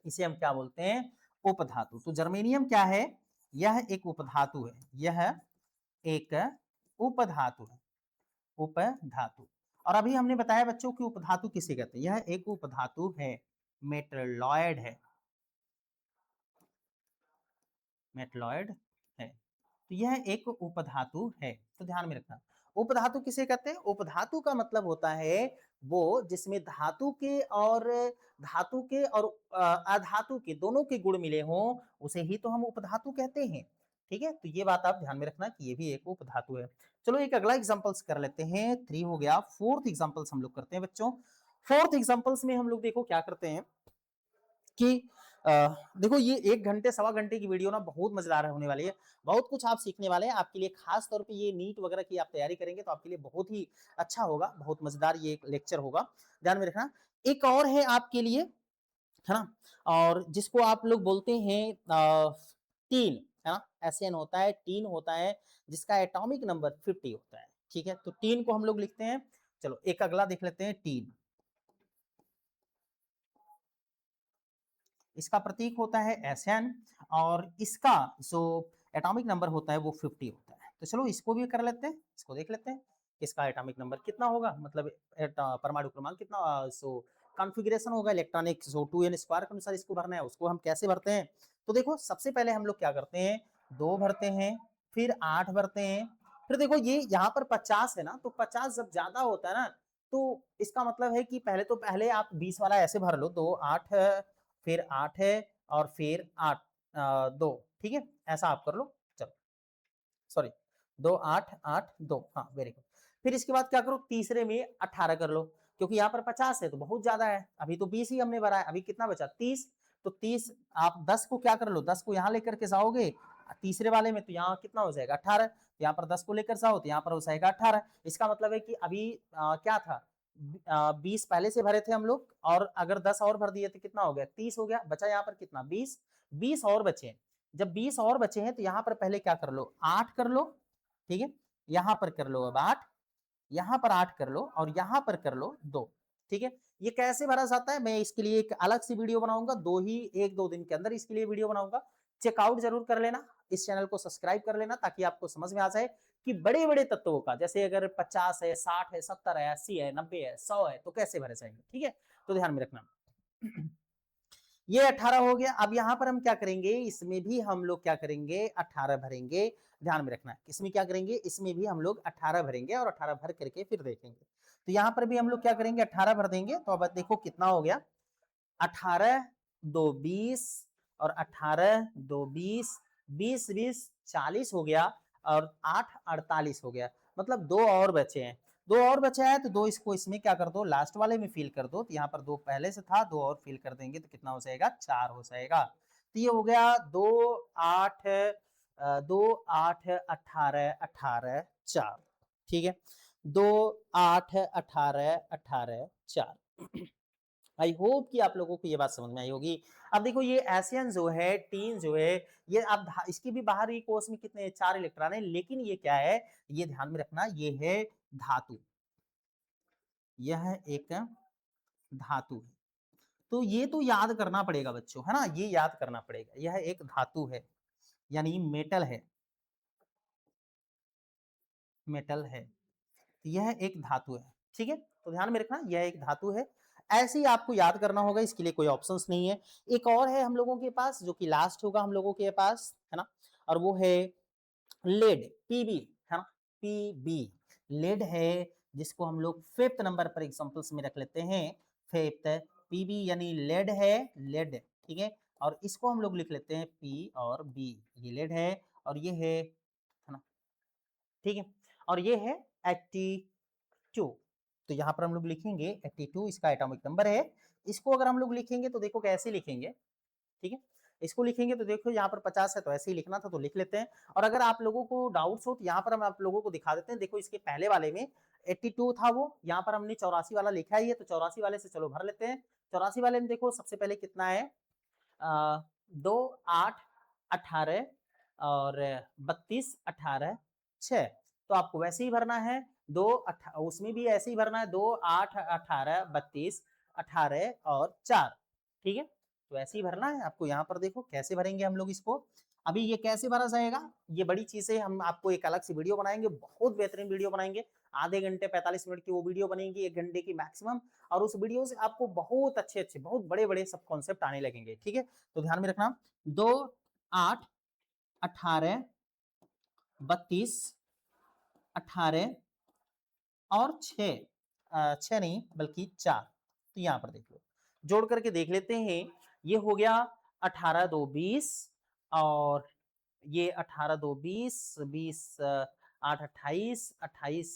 इसे हम क्या बोलते हैं, उपधातु। तो जर्मेनियम क्या है, यह एक उपधातु है, यह एक उपधातु है, उपधातु। और अभी हमने बताया बच्चों कि उपधातु किसे कहते हैं, यह एक उपधातु है, मेटलॉयड है, मेटलॉयड है। तो यह एक उपधातु है, तो ध्यान में रखना। उपधातु किसे कहते हैं, उपधातु का मतलब होता है वो जिसमें धातु के और अधातु के दोनों के गुण मिले हों, उसे ही तो हम उपधातु कहते हैं, ठीक है। तो ये बात आप ध्यान में रखना कि ये भी एक उपधातु है। चलो एक अगला एग्जांपल्स कर लेते हैं, 3 हो गया। फोर्थ एग्जांपल्स हम लोग करते हैं बच्चों। फोर्थ एग्जांपल्स में हम लोग देखो क्या करते हैं कि देखो ये 1 घंटे सवा घंटे की वीडियो ना बहुत मजेदार होने वाली है, बहुत कुछ आप सीखने वाले हैं। आपके लिए खास तौर पे ये नीट वगैरह की आप तैयारी करेंगे तो आपके लिए बहुत ही अच्छा होगा, बहुत मजेदार ये एक लेक्चर होगा, ध्यान में रखना। एक और है आपके लिए, है ना, और जिसको आप लोग बोलते हैं टीन, है ना, एसएन होता है, टीन होता है, जिसका एटॉमिक नंबर 50 होता है, ठीक है। तो टीन को हम लोग लिखते हैं, चलो एक अगला देख लेते हैं, टीन। इसका प्रतीक होता है Sn और इसका जो एटॉमिक नंबर होता है वो 50 होता है। तो चलो इसको भी कर लेते हैं, इसको देख लेते हैं इसका एटॉमिक नंबर कितना होगा, मतलब परमाणु क्रमांक कितना, सो कॉन्फ़िगरेशन होगा इलेक्ट्रॉनिक, जो 2n स्क्वायर के अनुसार इसको भरना है, उसको हम कैसे भरते हैं। तो देखो सबसे पहले हम लोग क्या करते हैं, 2 भरते हैं, फिर 8 भरते हैं, फिर देखो ये यहाँ पर 50 है ना, तो 50 जब ज्यादा होता है ना, तो इसका मतलब है कि पहले आप 20 वाला ऐसे भर लो, 2 8 फिर 8 है और फिर 8 2, ठीक है, ऐसा आप कर लो। चलो सॉरी, 2 8 8 2, हाँ वेरी गुड। फिर इसके बाद क्या करो, तीसरे में 18 कर लो, क्योंकि यहाँ पर 50 है तो बहुत ज्यादा है, अभी तो 20 ही हमने भरा है, अभी कितना बचा 30। तो 30 आप 10 को क्या कर लो, 10 को यहाँ लेकर के जाओगे तीसरे वाले में, तो यहाँ कितना हो जाएगा 18। यहाँ पर 10 को लेकर जाओ तो यहाँ पर हो जाएगा 18। इसका मतलब है कि अभी क्या था, 20 पहले से भरे थे हम लोग और अगर 10 और भर दिए तो कितना हो गया 30 हो गया, बचा यहाँ पर कितना 20, 20 और बचे। जब 20 और बचे हैं तो यहाँ पर पहले क्या कर लो 8 कर लो, ठीक है, यहाँ पर कर लो अब 8, यहाँ पर 8 कर लो और यहाँ पर कर लो 2, ठीक है। ये कैसे भरा जाता है मैं इसके लिए एक अलग से वीडियो बनाऊंगा, 1-2 दिन के अंदर इसके लिए वीडियो बनाऊंगा। चेकआउट जरूर कर लेना, इस चैनल को सब्सक्राइब कर लेना ताकि आपको समझ में आ जाए कि बड़े-बड़े तत्वों का जैसे अगर 50 है, 60 है, 70 है, 80 है, 90 है, 100 है तो कैसे भरे जाएंगे, ठीक है। तो ध्यान में रखना। ये 18 हो गया। अब यहाँ पर हम क्या करेंगे, इसमें भी हम लोग क्या करेंगे 18 भरेंगे। ध्यान में रखना इसमें क्या करेंगे, इसमें भी हम लोग 18 भरेंगे और 18 भर करके फिर देखेंगे। तो यहाँ पर भी हम लोग क्या करेंगे 18 भर देंगे। तो अब देखो कितना हो गया 18 2 20 और 18 2 20, 20 20 40 हो गया और 8 48 हो गया। मतलब 2 और बचे हैं, 2 और बचा है तो 2 इसको इसमें क्या कर दो लास्ट वाले में फिल कर दो। तो यहाँ पर 2 पहले से था, 2 और फिल कर देंगे तो कितना हो जाएगा 4 हो जाएगा। तो ये हो गया 2 8 2 8 18 18 4, ठीक है। 2 8 18 18 4। आई होप कि आप लोगों को ये बात समझ में आई होगी। अब देखो ये एशियन जो है, टीन जो है, ये अब इसकी भी बाहरी कोश में कितने 4 इलेक्ट्रॉन है, लेकिन ये क्या है, ये ध्यान में रखना, ये है धातु। यह एक धातु है। तो ये तो याद करना पड़ेगा बच्चों, है ना, ये याद करना पड़ेगा। यह एक धातु है, यानी मेटल है, मेटल है। यह एक धातु है, ठीक है। तो ध्यान में रखना यह एक धातु है। ऐसे ही आपको याद करना होगा, इसके लिए कोई ऑप्शंस नहीं है। एक और है हम लोगों के पास जो कि लास्ट होगा हम लोगों के पास, है ना, और वो है लेड, पीबी, है ना, पीबी। लेड है जिसको हम लोग 5th नंबर पर एग्जांपल्स में रख लेते हैं, 5th। पीबी यानी लेड है, लेड, ठीक है। और इसको हम लोग लिख लेते हैं पी और बी। ये लेड है और ये है ना, ठीक है। और ये है 82। तो यहाँ पर हम लोग लिखेंगे 82, इसका एटॉमिक नंबर है। इसको अगर हम लोग लिखेंगे तो देखो कैसे लिखेंगे, ठीक है। इसको लिखेंगे तो देखो यहाँ पर 50 है तो ऐसे ही लिखना था तो लिख लेते हैं। और अगर आप लोगों को डाउट्स हो तो यहाँ पर हम आप लोगों को दिखा देते हैं। देखो इसके पहले वाले में 82 था, वो यहाँ पर हमने 84 वाला लिखा ही है, तो 84 वाले से चलो भर लेते हैं। 84 वाले में देखो सबसे पहले कितना है 2 8 18 और 32 18 6। तो आपको वैसे ही भरना है, उसमें भी ऐसे ही भरना है, 2 8 18 32 18 और 4, ठीक है। तो ऐसे ही भरना है आपको। यहाँ पर देखो कैसे भरेंगे हम लोग इसको। अभी ये कैसे भरा जाएगा, ये बड़ी चीजें हम आपको एक अलग से वीडियो बनाएंगे, बहुत बेहतरीन वीडियो बनाएंगे। आधे घंटे 45 मिनट की वो वीडियो बनेगी, 1 घंटे की मैक्सिमम। और उस वीडियो से आपको बहुत अच्छे-अच्छे, बहुत बड़े-बड़े सब कॉन्सेप्ट आने लगेंगे, ठीक है। तो ध्यान में रखना 2 8 18 32 18 और 6, 6 नहीं बल्कि 4। तो यहाँ पर देख लो, जोड़ करके देख लेते हैं। ये हो गया 18 2 20 और ये 18 2 20 20 8 28 28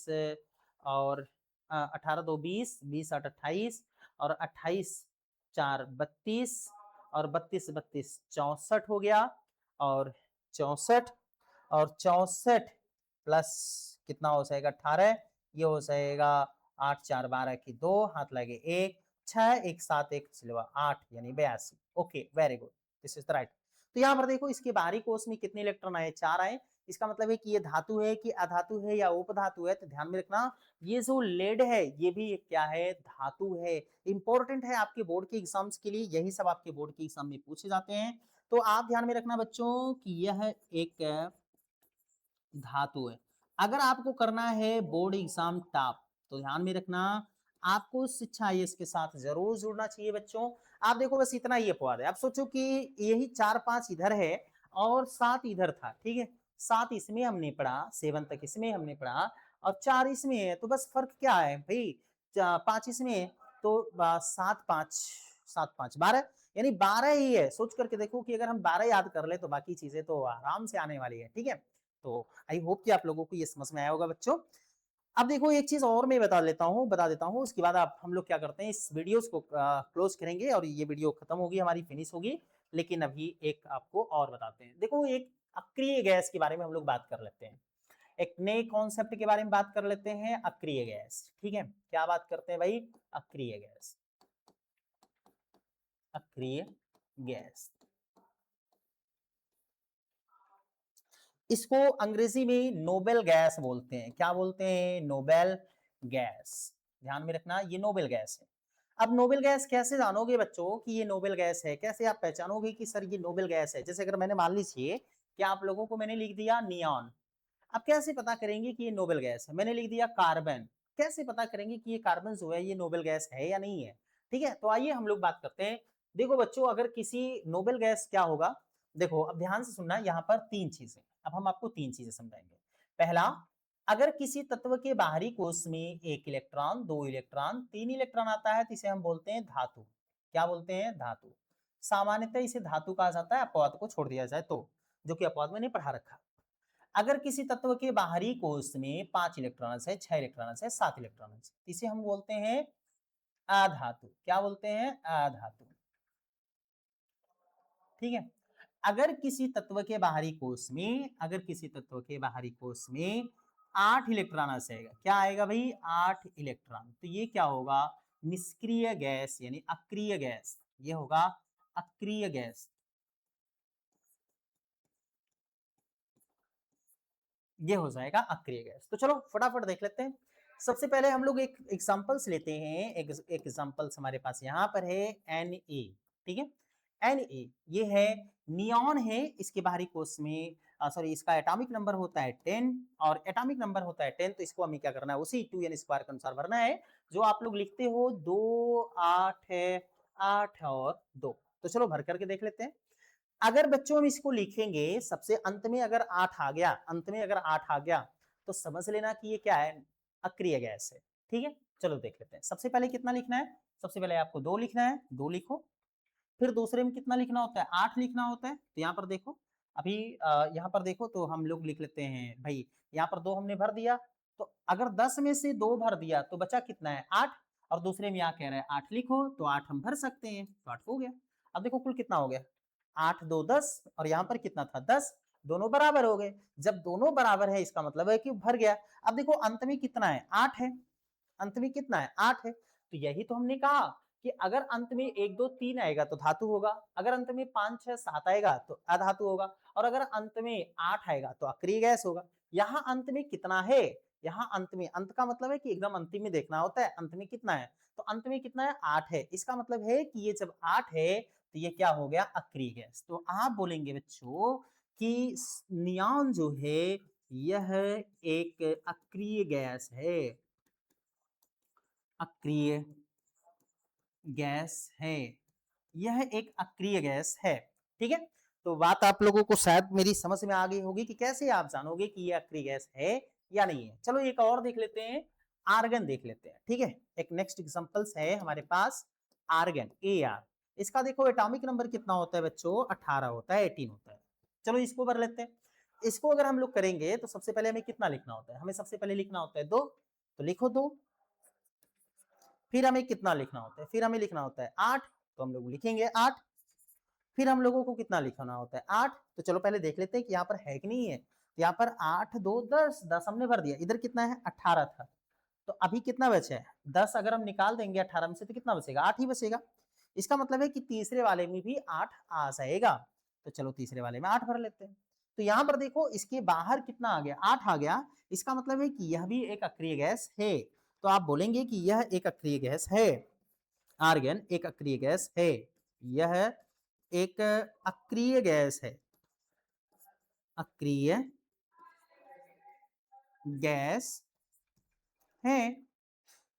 और 18 2 20 20 8 28 और 28 4 32 और 32 32 64 हो गया। और 64 और 64 प्लस कितना हो जाएगा 18, ये हो जाएगा 8 4 12 की 2, हाथ लगे 1 6 1 7 1 8 यानी 82। Okay very good, this is the right. तो यहाँ पर देखो इसके बाहरी कोश में कितने इलेक्ट्रॉन आए 4 आए। इसका मतलब है कि ये धातु है कि अधातु है या उपधातु है। तो ध्यान में रखना ये जो लेड है ये भी क्या है धातु है। इंपॉर्टेंट है आपके बोर्ड के एग्जाम्स के लिए, यही सब आपके बोर्ड के एग्जाम में पूछे जाते हैं। तो आप ध्यान में रखना बच्चों कि यह एक धातु है। अगर आपको करना है बोर्ड एग्जाम टॉप तो ध्यान में रखना आपको शिक्षा आईएएस के साथ जरूर जुड़ना चाहिए बच्चों। आप देखो बस इतना ही अपवाद है। आप सोचो कि यही 4-5 इधर है और 7 इधर था, ठीक है। 7 इसमें हमने पढ़ा, 7 तक इसमें हमने पढ़ा और 4 इसमें है। तो बस फर्क क्या है भाई, 5 इसमें है तो 7 5 7 5 12, यानी 12 ही है। सोच करके देखो कि अगर हम 12 याद कर ले तो बाकी चीजें तो आराम से आने वाली है, ठीक है। तो आई होप कि आप लोगों को ये समझ में आया होगा बच्चों। अब देखो एक चीज और मैं बता देता हूँ, उसके बाद आप हम लोग क्या करते हैं इस वीडियोस को क्लोज करेंगे और ये वीडियो खत्म होगी हमारी, फिनिश होगी। लेकिन अभी एक आपको और बताते हैं। देखो एक अक्रिय गैस के बारे में हम लोग बात कर लेते हैं। एक नए कॉन्सेप्ट के बारे में बात कर लेते हैं, अक्रिय गैस। ठीक है, क्या बात करते हैं भाई? अक्रिय गैस, अक्रिय गैस। इसको अंग्रेजी में नोबेल गैस बोलते हैं। क्या बोलते हैं? Noble gas. ध्यान में रखना, ये नोबेल गैस है। अब नोबेल गैस कैसे जानोगे बच्चों कि ये नोबेल गैस है? कैसे आप पहचानोगे कि सर ये नोबेल गैस है? जैसे अगर मैंने मान लीजिए कि आप लोगों को मैंने लिख दिया नियॉन, आप कैसे पता करेंगे कि ये नोबेल गैस है? मैंने लिख दिया कार्बन, कैसे पता करेंगे कि ये कार्बन जो है ये नोबेल गैस है या नहीं है? ठीक है, तो आइए हम लोग बात करते हैं। देखो बच्चों, अगर किसी नोबेल गैस क्या होगा, देखो अब ध्यान से सुनना, यहाँ पर तीन चीजें, अब हम आपको तीन चीजें समझाएंगे। पहला, अगर किसी तत्व के बाहरी कोश में एक इलेक्ट्रॉन, दो इलेक्ट्रॉन, तीन इलेक्ट्रॉन आता है तो इसे हम बोलते हैं धातु। क्या बोलते हैं? धातु। सामान्यतः इसे धातु कहा जाता है, अपवाद को छोड़ दिया जाए तो, जो कि अपवाद मैंने पढ़ा रखा। अगर किसी तत्व के बाहरी कोश में 5 इलेक्ट्रॉन है, 6 इलेक्ट्रॉन है, 7 इलेक्ट्रॉन है, इसे हम बोलते हैं अधातु। क्या बोलते हैं? अधातु। ठीक है, अगर किसी तत्व के बाहरी कोश में, अगर किसी तत्व के बाहरी कोश में 8 इलेक्ट्रॉन आएगा, क्या आएगा भाई? 8 इलेक्ट्रॉन, तो ये क्या होगा? निष्क्रिय गैस यानी अक्रिय गैस। ये होगा अक्रिय गैस, ये हो जाएगा अक्रिय गैस। तो चलो फटाफट देख लेते हैं। सबसे पहले हम लोग एक एग्जांपल्स लेते हैं। एक एग्जांपल्स हमारे पास यहाँ पर है Na। ठीक है, Na ये है नियॉन है, इसके बाहरी कोश में सॉरी, इसका एटॉमिक नंबर होता है 10 और एटॉमिक नंबर होता है 10, तो इसको हमें क्या करना है? उसी 2n स्क्वायर के अनुसार भरना है, जो आप लोग लिखते हो 2 8 है, 8 और 2। तो चलो भर करके देख लेते हैं। अगर बच्चों हम इसको लिखेंगे सबसे अंत में, अगर 8 आ गया, अंत में अगर 8 आ गया, तो समझ लेना कि ये क्या है? अक्रिय गैस है। ठीक है, चलो देख लेते हैं। सबसे पहले कितना लिखना है? सबसे पहले आपको 2 लिखना है, 2 लिखो। फिर दूसरे में कितना लिखना होता है? 8 लिखना होता है। तो यहाँ पर देखो, अभी यहाँ पर देखो तो हम लोग लिख लेते हैं भाई, यहाँ पर 2 हमने भर दिया, तो अगर 10 में से 2 भर दिया तो बचा कितना है? 8। और दूसरे में यहाँ कह रहे हैं 8 लिखो, तो 8 हम भर सकते हैं, तो 8 हो गया। अब देखो कुल कितना हो गया? 8 2 10, और यहाँ पर कितना था? 10। दोनों बराबर हो गए। जब दोनों बराबर है इसका मतलब है कि भर गया। अब देखो अंत में कितना है? 8 है। अंत में कितना है? 8 है। तो यही तो हमने कहा कि अगर अंत में 1 2 3 आएगा तो धातु होगा, अगर अंत में 5 6 7 आएगा तो अधातु होगा, और अगर अंत में 8 आएगा तो अक्रिय गैस होगा। यहाँ अंत में कितना है? यहाँ अंत में, अंत का मतलब है कि एकदम अंतिम में देखना होता है, अंत में कितना है? तो अंत में कितना है? 8 है। इसका मतलब है कि ये जब 8 है तो ये क्या हो गया? अक्रिय गैस। तो आप बोलेंगे बच्चों कि नियॉन जो है यह एक अक्रिय गैस है, अक्रिय गैस है, यह एक अक्रिय गैस है। ठीक है, तो बात आप लोगों को शायद मेरी समझ में आ गई होगी कि कैसे आप जानोगे कि यह अक्रिय गैस है या नहीं है। चलो एक और देख लेते हैं, आर्गन देख लेते हैं। ठीक है, एक नेक्स्ट एग्जांपल्स है हमारे पास, आर्गन Ar। इसका देखो एटॉमिक नंबर कितना होता है बच्चों? 18 होता है, 18 होता है। चलो इसको भर लेते हैं। इसको अगर हम लोग करेंगे तो सबसे पहले हमें कितना लिखना होता है? हमें सबसे पहले लिखना होता है 2, तो लिखो 2। फिर हमें कितना लिखना होता है? फिर हमें लिखना होता है 8, तो हम लोग लिखेंगे 8। फिर हम लोगों को कितना लिखना होता है? 8। तो चलो पहले देख लेते हैं कि यहाँ पर है कि नहीं है। तो यहाँ पर 8 2 10, 10 हमने भर दिया। इधर कितना है? 18 था, तो अभी कितना बचा है? 10 अगर हम निकाल देंगे 18 में से तो कितना बचेगा? 8 ही बचेगा। इसका मतलब है कि तीसरे वाले में भी 8 आ जाएगा। तो चलो तीसरे वाले में 8 भर लेते हैं। तो यहाँ पर देखो इसके बाहर कितना आ गया? 8 आ गया। इसका मतलब है कि यह भी एक अक्रिय गैस है। तो आप बोलेंगे कि यह एक अक्रिय गैस है, आर्गन एक अक्रिय गैस है, यह एक अक्रिय गैस है, अक्रिय गैस है।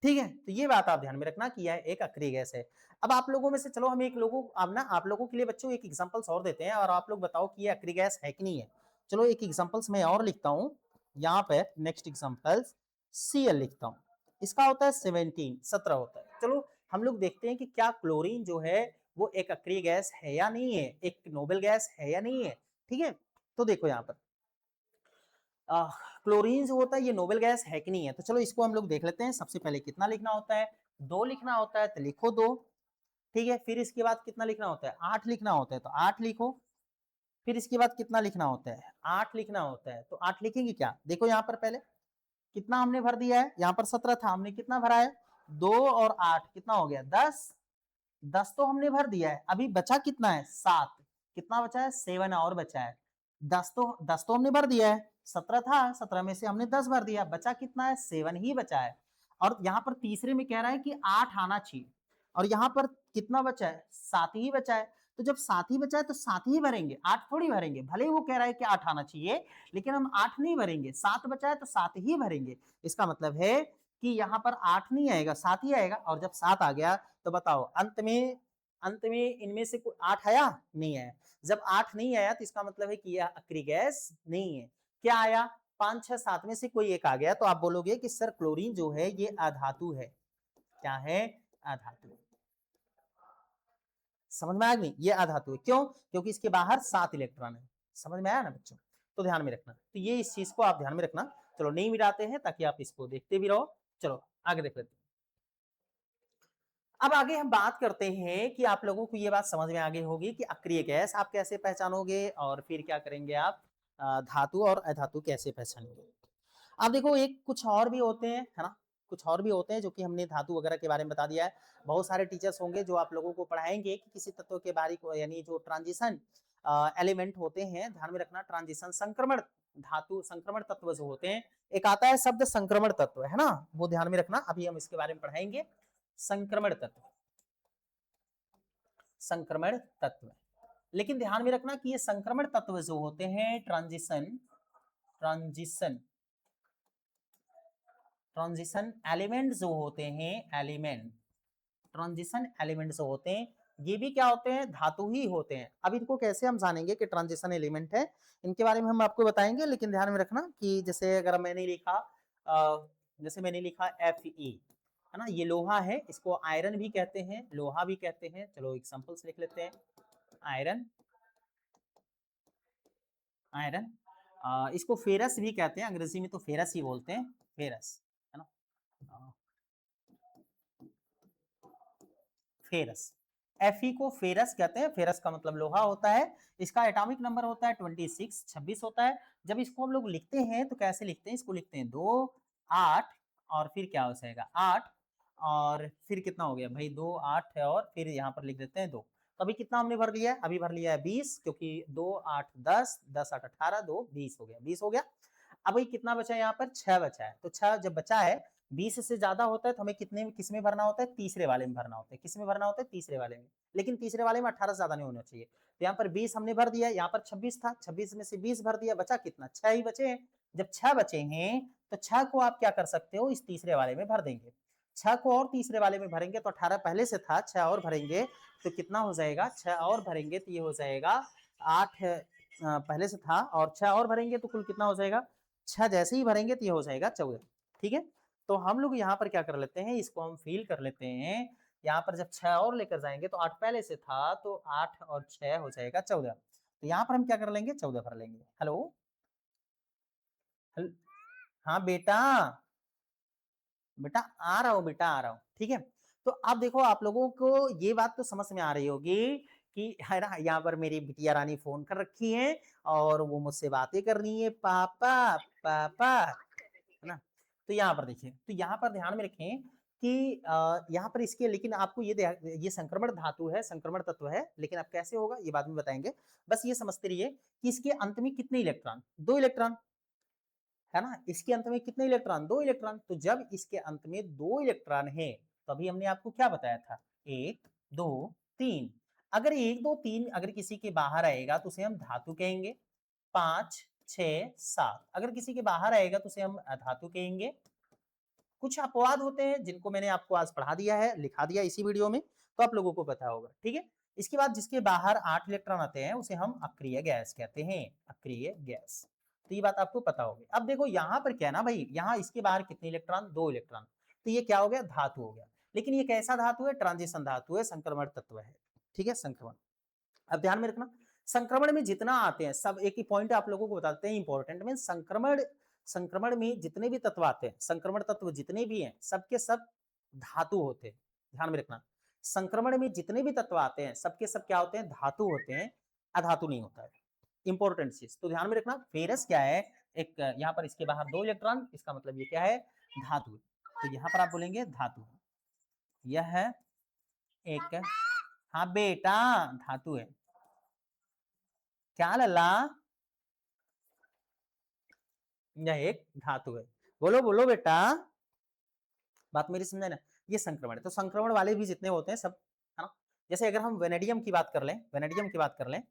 ठीक है, तो ये बात आप ध्यान में रखना कि यह एक अक्रिय गैस है। अब आप लोगों में से चलो हम एक लोगों, अब ना आप लोगों के लिए बच्चों एक एग्जांपल्स और देते हैं, और आप लोग बताओ कि ये अक्रिय गैस है कि नहीं है। चलो एक एग्जांपल्स मैं और लिखता हूं यहाँ पे, नेक्स्ट एग्जांपल्स Cl लिखता हूं। इसका होता है 17, 17 होता है। चलो हम लोग देखते हैं कि क्या क्लोरीन जो है वो एक अक्रिय गैस है या नहीं है, एक नोबेल गैस है या नहीं है। ठीक है, तो देखो यहाँ पर क्लोरीन जो होता है ये नोबेल गैस है कि नहीं है। तो चलो इसको हम लोग देख लेते हैं। सबसे पहले कितना लिखना होता है? 2 लिखना होता है, तो लिखो 2। ठीक है, फिर इसके बाद कितना लिखना होता है? 8 लिखना होता है, तो 8 लिखो। फिर इसके बाद कितना लिखना होता है, 8 लिखना होता है। तो 8 लिखेंगे क्या, देखो यहाँ पर पहले कितना हमने भर दिया है, यहाँ पर 17 था, हमने कितना भरा है, 2 और 8 कितना हो गया 10। 10 तो हमने भर दिया है, अभी बचा कितना है 7। कितना बचा है 7 और बचा है। 10 तो हमने भर दिया है, 17 था, 17 में से हमने 10 भर दिया, बचा कितना है 7 ही बचा है। और यहाँ पर तीसरे में कह रहा है कि 8 आना चाहिए, और यहाँ पर कितना बचा है 7 ही बचा है। तो जब 7 ही बचा है तो 7 ही भरेंगे, 8 थोड़ी भरेंगे। भले ही वो कह रहा है कि 8 आना चाहिए, लेकिन हम 8 नहीं भरेंगे, 7 बचा है तो 7 ही भरेंगे। इसका मतलब है कि यहाँ पर 8 नहीं आएगा, 7 ही आएगा। और जब 7 आ गया तो बताओ अंत में इनमें से कोई 8 आया? नहीं आया। जब 8 नहीं आया तो इसका मतलब है कि यह अक्रिय गैस नहीं है। क्या आया? 5, 6, 7 में से कोई एक आ गया तो आप बोलोगे कि सर क्लोरीन जो है ये अधातु है। क्या है? अधातु। समझ में आया कि नहीं? ये अधातु है। क्यों? क्योंकि इसके बाहर 7 इलेक्ट्रॉन है। समझ में आया ना बच्चों? तो ध्यान में रखना। तो ये इस चीज को आप ध्यान में रखना। चलो नहीं मिटाते हैं ताकि आप इसको देखते भी रहो। चलो आगे देख लेते हैं। अब आगे हम बात करते हैं कि आप लोगों को ये बात समझ में आ गई होगी कि अक्रिय गैस आप कैसे पहचानोगे और फिर क्या करेंगे आप धातु और अधातु कैसे पहचानेंगे। अब देखो एक कुछ और भी होते हैं, है ना? कुछ और भी होते हैं जो कि हमने धातु वगैरह के बारे में बता दिया है। बहुत सारे टीचर्स होंगे जो आप लोगों को पढ़ाएंगे कि किसी तत्व के बारे को, यानी जो ट्रांजिशन एलिमेंट होते हैं, ध्यान में रखना ट्रांजिशन संक्रमण धातु संक्रमण तत्व जो होते हैं। एक आता है शब्द संक्रमण तत्व, है ना? वो ध्यान में रखना, अभी हम इसके बारे में पढ़ाएंगे। संक्रमण तत्व, संक्रमण तत्व। लेकिन ध्यान में रखना कि ये संक्रमण तत्व जो होते हैं ट्रांजिशन ट्रांजिशन ट्रांजिशन एलिमेंट जो होते हैं, एलिमेंट ट्रांजिशन एलिमेंट जो होते हैं, ये भी क्या होते हैं? धातु ही होते हैं। अब इनको कैसे हम जानेंगे कि ट्रांजिशन एलिमेंट है, इनके बारे में हम आपको बताएंगे। लेकिन ध्यान में रखना कि जैसे अगर मैंने लिखा जैसे मैंने लिखा Fe, है ना? ये लोहा है, इसको आयरन भी कहते हैं, लोहा भी कहते हैं। चलो एग्जांपल्स लिख लेते हैं। आयरन, आयरन इसको फेरस भी कहते हैं, अंग्रेजी में तो फेरस ही बोलते हैं, फेरस, है ना? अ, फेरस, Fe को फेरस कहते हैं। फेरस का मतलब लोहा होता है। इसका एटॉमिक नंबर होता है 26, 26 होता है। जब इसको हम लोग लिखते हैं तो कैसे लिखते हैं? इसको लिखते हैं 2, 8 और फिर क्या हो जाएगा 8 और फिर कितना हो गया भाई 2, 8 है और फिर यहाँ पर लिख देते हैं 2। तो अभी कितना हमने भर लिया है? अभी भर लिया है 20, क्योंकि 2, 8, 10, 10, 8, 18, 2, 20 हो गया, 20 हो गया। अब भाई कितना बचा है? यहाँ पर 6 बचा है। तो 6 जब बचा है, 20 से ज्यादा होता है तो हमें कितने में, किस में भरना होता है? तीसरे वाले में भरना होता है। किस में भरना होता है? तीसरे वाले में। लेकिन तीसरे वाले में 18 से ज्यादा नहीं होना चाहिए। तो यहाँ पर 20 हमने भर दिया, यहाँ पर 26 था, 26 में से 20 भर दिया, बचा कितना? 6 ही बचे हैं। जब 6 बचे हैं तो 6 को आप क्या कर सकते हो? इस तीसरे वाले में भर देंगे। 6 को और तीसरे वाले में भरेंगे तो 18 पहले से था, 6 और भरेंगे तो कितना हो जाएगा? 6 और भरेंगे तो ये हो जाएगा 8 पहले से था, और 6 और भरेंगे तो कुल कितना हो जाएगा? 6 जैसे ही भरेंगे तो ये हो जाएगा 14। ठीक है? तो हम लोग यहाँ पर क्या कर लेते हैं? इसको हम फिल कर लेते हैं। यहाँ पर जब 6 और लेकर जाएंगे तो 8 पहले से था, तो 8 और 6 हो जाएगा 14। तो यहाँ पर हम क्या कर लेंगे? 14 भर लेंगे। हेलो, हाँ बेटा, बेटा आ रहा हूँ, बेटा आ रहा हूँ। ठीक है? तो अब देखो आप लोगों को ये बात तो समझ में आ रही होगी कि है ना, यहाँ पर मेरी बिटिया रानी फोन कर रखी है और वो मुझसे बातें कर रही है, पापा पापा, है ना? तो यहाँ पर देखिए, तो यहाँ पर ध्यान में रखें कि यहाँ पर इसके, लेकिन आपको ये संक्रमण धातु है, संक्रमण तत्व है, लेकिन अब कैसे होगा ये बाद में बताएंगे। बस ये समझते रहिए कि इसके अंत में कितने इलेक्ट्रॉन? 2 इलेक्ट्रॉन, है ना? इसके अंत में कितने इलेक्ट्रॉन? 2 इलेक्ट्रॉन। तो जब इसके अंत में 2 इलेक्ट्रॉन है, तो अभी हमने आपको क्या बताया था? 1, 2, 3। अगर 1, 2, 3 अगर किसी के बाहर आएगा तो उसे हम धातु कहेंगे। 5, 6, 7 अगर किसी के बाहर आएगा तो उसे हम अधातु कहेंगे। कुछ अपवाद होते हैं जिनको मैंने आपको आज पढ़ा दिया है, लिखा दिया इसी वीडियो में, तो आप लोगों को पता होगा। ठीक है? इसके बाद जिसके बाहर 8 इलेक्ट्रॉन आते हैं उसे हम अक्रिय गैस कहते हैं, अक्रिय गैस। तो ये बात आपको पता होगी। अब देखो यहाँ पर क्या है ना भाई, यहाँ इसके बाहर कितने इलेक्ट्रॉन? 2 इलेक्ट्रॉन। तो ये क्या हो गया? धातु हो गया। लेकिन ये कैसा धातु है? ट्रांजिशन धातु है, संक्रमण तत्व है। ठीक है? संक्रमण। अब ध्यान में रखना, संक्रमण में जितना आते हैं सब, एक ही पॉइंट आप लोगों को बताते हैं इंपॉर्टेंट में, संक्रमण संक्रमण में जितने भी तत्व आते हैं, संक्रमण तत्व जितने भी हैं, सबके सब धातु होते हैं। ध्यान में रखना, संक्रमण में जितने भी तत्व आते हैं सबके सब क्या होते हैं? धातु होते हैं, अधातु नहीं होता है। इंपॉर्टेंट चीज। तो ध्यान में रखना फेरस क्या है, एक यहाँ पर इसके बाहर 2 इलेक्ट्रॉन, इसका मतलब ये क्या है, धातु। तो यहाँ पर आप बोलेंगे धातु, यह है एक, हाँ बेटा धातु है। क्या लल्ला, यह एक धातु है। बोलो बोलो बेटा, बात मेरी समझे ना। ये संक्रमण है। तो संक्रमण वाले भी जितने होते हैं सब, है ना। जैसे अगर हम वेनेडियम की बात कर लें, वेनेडियम की बात कर लें,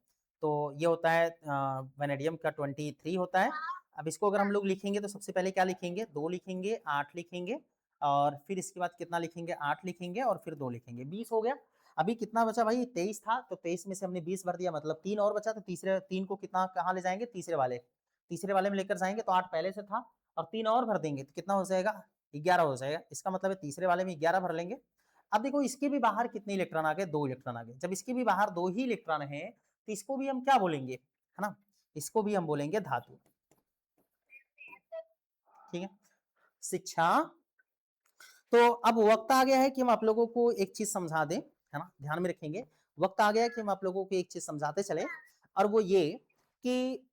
तो ये होता है वेनेडियम का 23 होता है। अब इसको अगर हम लोग लिखेंगे तो सबसे पहले क्या लिखेंगे, 2 लिखेंगे, 8 लिखेंगे, और फिर इसके बाद कितना लिखेंगे, 8 लिखेंगे और फिर 2 लिखेंगे, 20 हो गया। अभी कितना बचा भाई, 23 था, तो 23 में से हमने 20 भर दिया, मतलब 3 और बचा, तो तीसरे 3 को कितना कहाँ ले जाएंगे, तीसरे वाले में लेकर जाएंगे, तो 8 पहले से था और 3 और भर देंगे तो कितना हो जाएगा, 11 हो जाएगा। इसका मतलब है तीसरे वाले में 11 भर लेंगे। अब देखो इसके भी बाहर कितने इलेक्ट्रॉन आ गए, 2 इलेक्ट्रॉन आ गए। जब इसके भी बाहर 2 ही इलेक्ट्रॉन है तो इसको भी हम क्या बोलेंगे, है ना, इसको भी हम बोलेंगे धातु। ठीक है, शिक्षा। तो अब वक्त आ गया है कि हम आप लोगों को एक चीज समझा दें, है ना, ध्यान में रखेंगे। वक्त आ गया है कि हम आप लोगों को एक चीज समझाते चले, और वो ये कि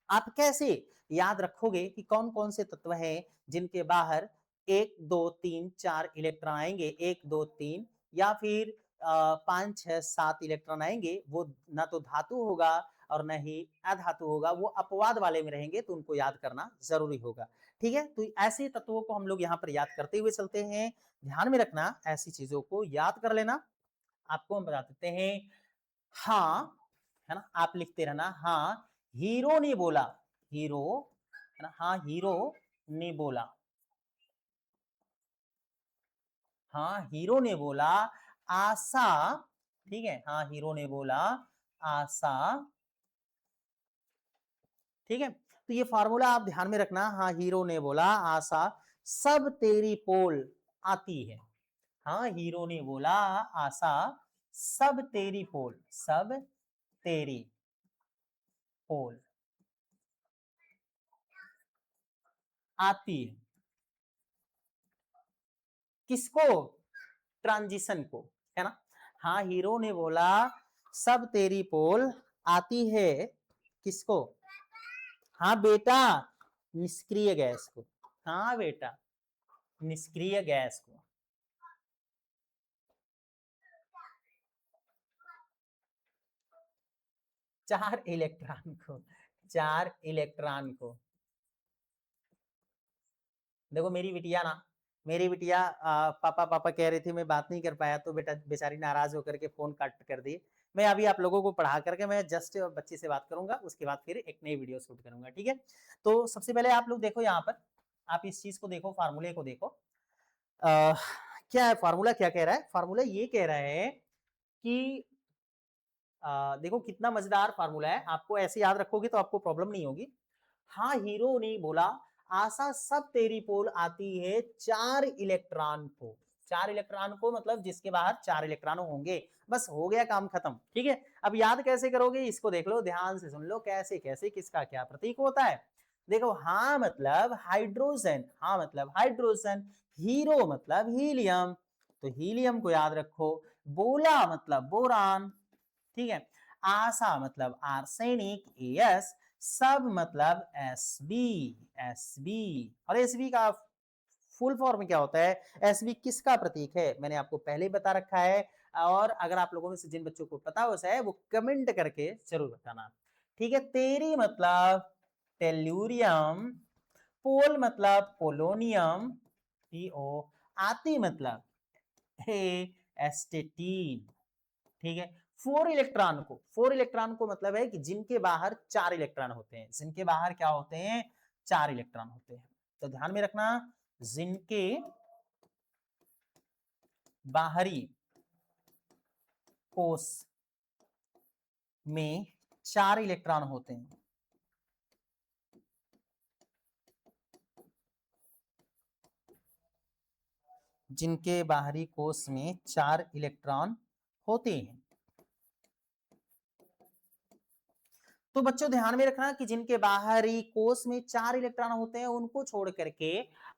आप कैसे याद रखोगे कि कौन कौन से तत्व हैं जिनके बाहर 1 2 3 4 इलेक्ट्रॉन आएंगे, 1 2 3, या फिर 5 6 7 इलेक्ट्रॉन आएंगे। वो ना तो धातु होगा और न ही अधातु होगा, वो अपवाद वाले में रहेंगे, तो उनको याद करना जरूरी होगा। ठीक है, तो ऐसे तत्वों को हम लोग यहाँ पर याद करते हुए चलते हैं। ध्यान में रखना, ऐसी चीजों को याद कर लेना। आपको हम बता देते हैं, हाँ, है ना, आप लिखते रहना, हाँ हीरो ने बोला, हीरो, है ना, हाँ हीरो ने बोला, हाँ हीरो ने बोला, आशा, ठीक है, हाँ हीरो ने बोला, आशा, ठीक है। तो ये फार्मूला आप ध्यान में रखना, हाँ हीरो ने बोला, आशा सब तेरी पोल आती है, हाँ हीरो ने बोला, आशा सब तेरी पोल, सब तेरी पोल आती है। किसको, ट्रांजिशन को, है ना। हाँ हीरो ने बोला सब तेरी पोल आती है, किसको, हाँ बेटा निष्क्रिय गैस को, हाँ बेटा निष्क्रिय गैस को। 4 इलेक्ट्रॉन को, 4 इलेक्ट्रॉन को। देखो मेरी बिटिया ना, मेरी बिटिया पापा पापा कह रही थी, मैं बात नहीं कर पाया, तो बेटा बेचारी नाराज होकर के फोन कट कर दी। मैं अभी आप लोगों को पढ़ा करके मैं जस्ट बच्चे से बात करूंगा, उसके बाद फिर एक नई वीडियो शूट करूंगा, ठीक है। तो सबसे पहले आप लोग देखो यहाँ पर, आप इस चीज को देखो, फार्मूले को देखो। आ, क्या है फार्मूला, क्या कह रहा है, फार्मूला ये कह रहा है कि देखो कितना मजेदार फार्मूला है, आपको ऐसे याद रखोगे तो आपको प्रॉब्लम नहीं होगी। हाँ हीरो ने बोला, आशा सब तेरी पोल आती है 4 इलेक्ट्रॉन को, 4 इलेक्ट्रॉन को मतलब जिसके बाहर 4 इलेक्ट्रॉन होंगे। बस हो गया काम खत्म, ठीक है। अब याद कैसे करोगे, इसको देख लो, ध्यान से सुन लो, कैसे कैसे किसका क्या प्रतीक होता है। देखो हाँ मतलब हाइड्रोजन, हाँ मतलब हाइड्रोजन, हीरो मतलब हीलियम, तो हीलियम को याद रखो। बोला मतलब बोरान, ठीक है। आशा मतलब आर्सेनिक, एस। सब मतलब एस बी, एस बी। और एस बी का फुल फॉर्म क्या होता है, एस बी किसका प्रतीक है, मैंने आपको पहले ही बता रखा है। और अगर आप लोगों में से जिन बच्चों को पता हो है वो कमेंट करके जरूर बताना, ठीक है। तेरी मतलब टेल्यूरियम, पोल मतलब पोलोनियम, टीओ, आती मतलब हे एस्टेटीन, ठीक है। 4 इलेक्ट्रॉन को मतलब है कि जिनके बाहर 4 इलेक्ट्रॉन होते हैं, जिनके बाहर क्या होते हैं, 4 इलेक्ट्रॉन होते हैं। तो ध्यान में रखना, जिनके बाहरी कोष में 4 इलेक्ट्रॉन होते हैं, जिनके बाहरी कोष में 4 इलेक्ट्रॉन होते हैं। तो बच्चों ध्यान में रखना कि जिनके बाहरी कोष में 4 इलेक्ट्रॉन होते हैं उनको छोड़ करके,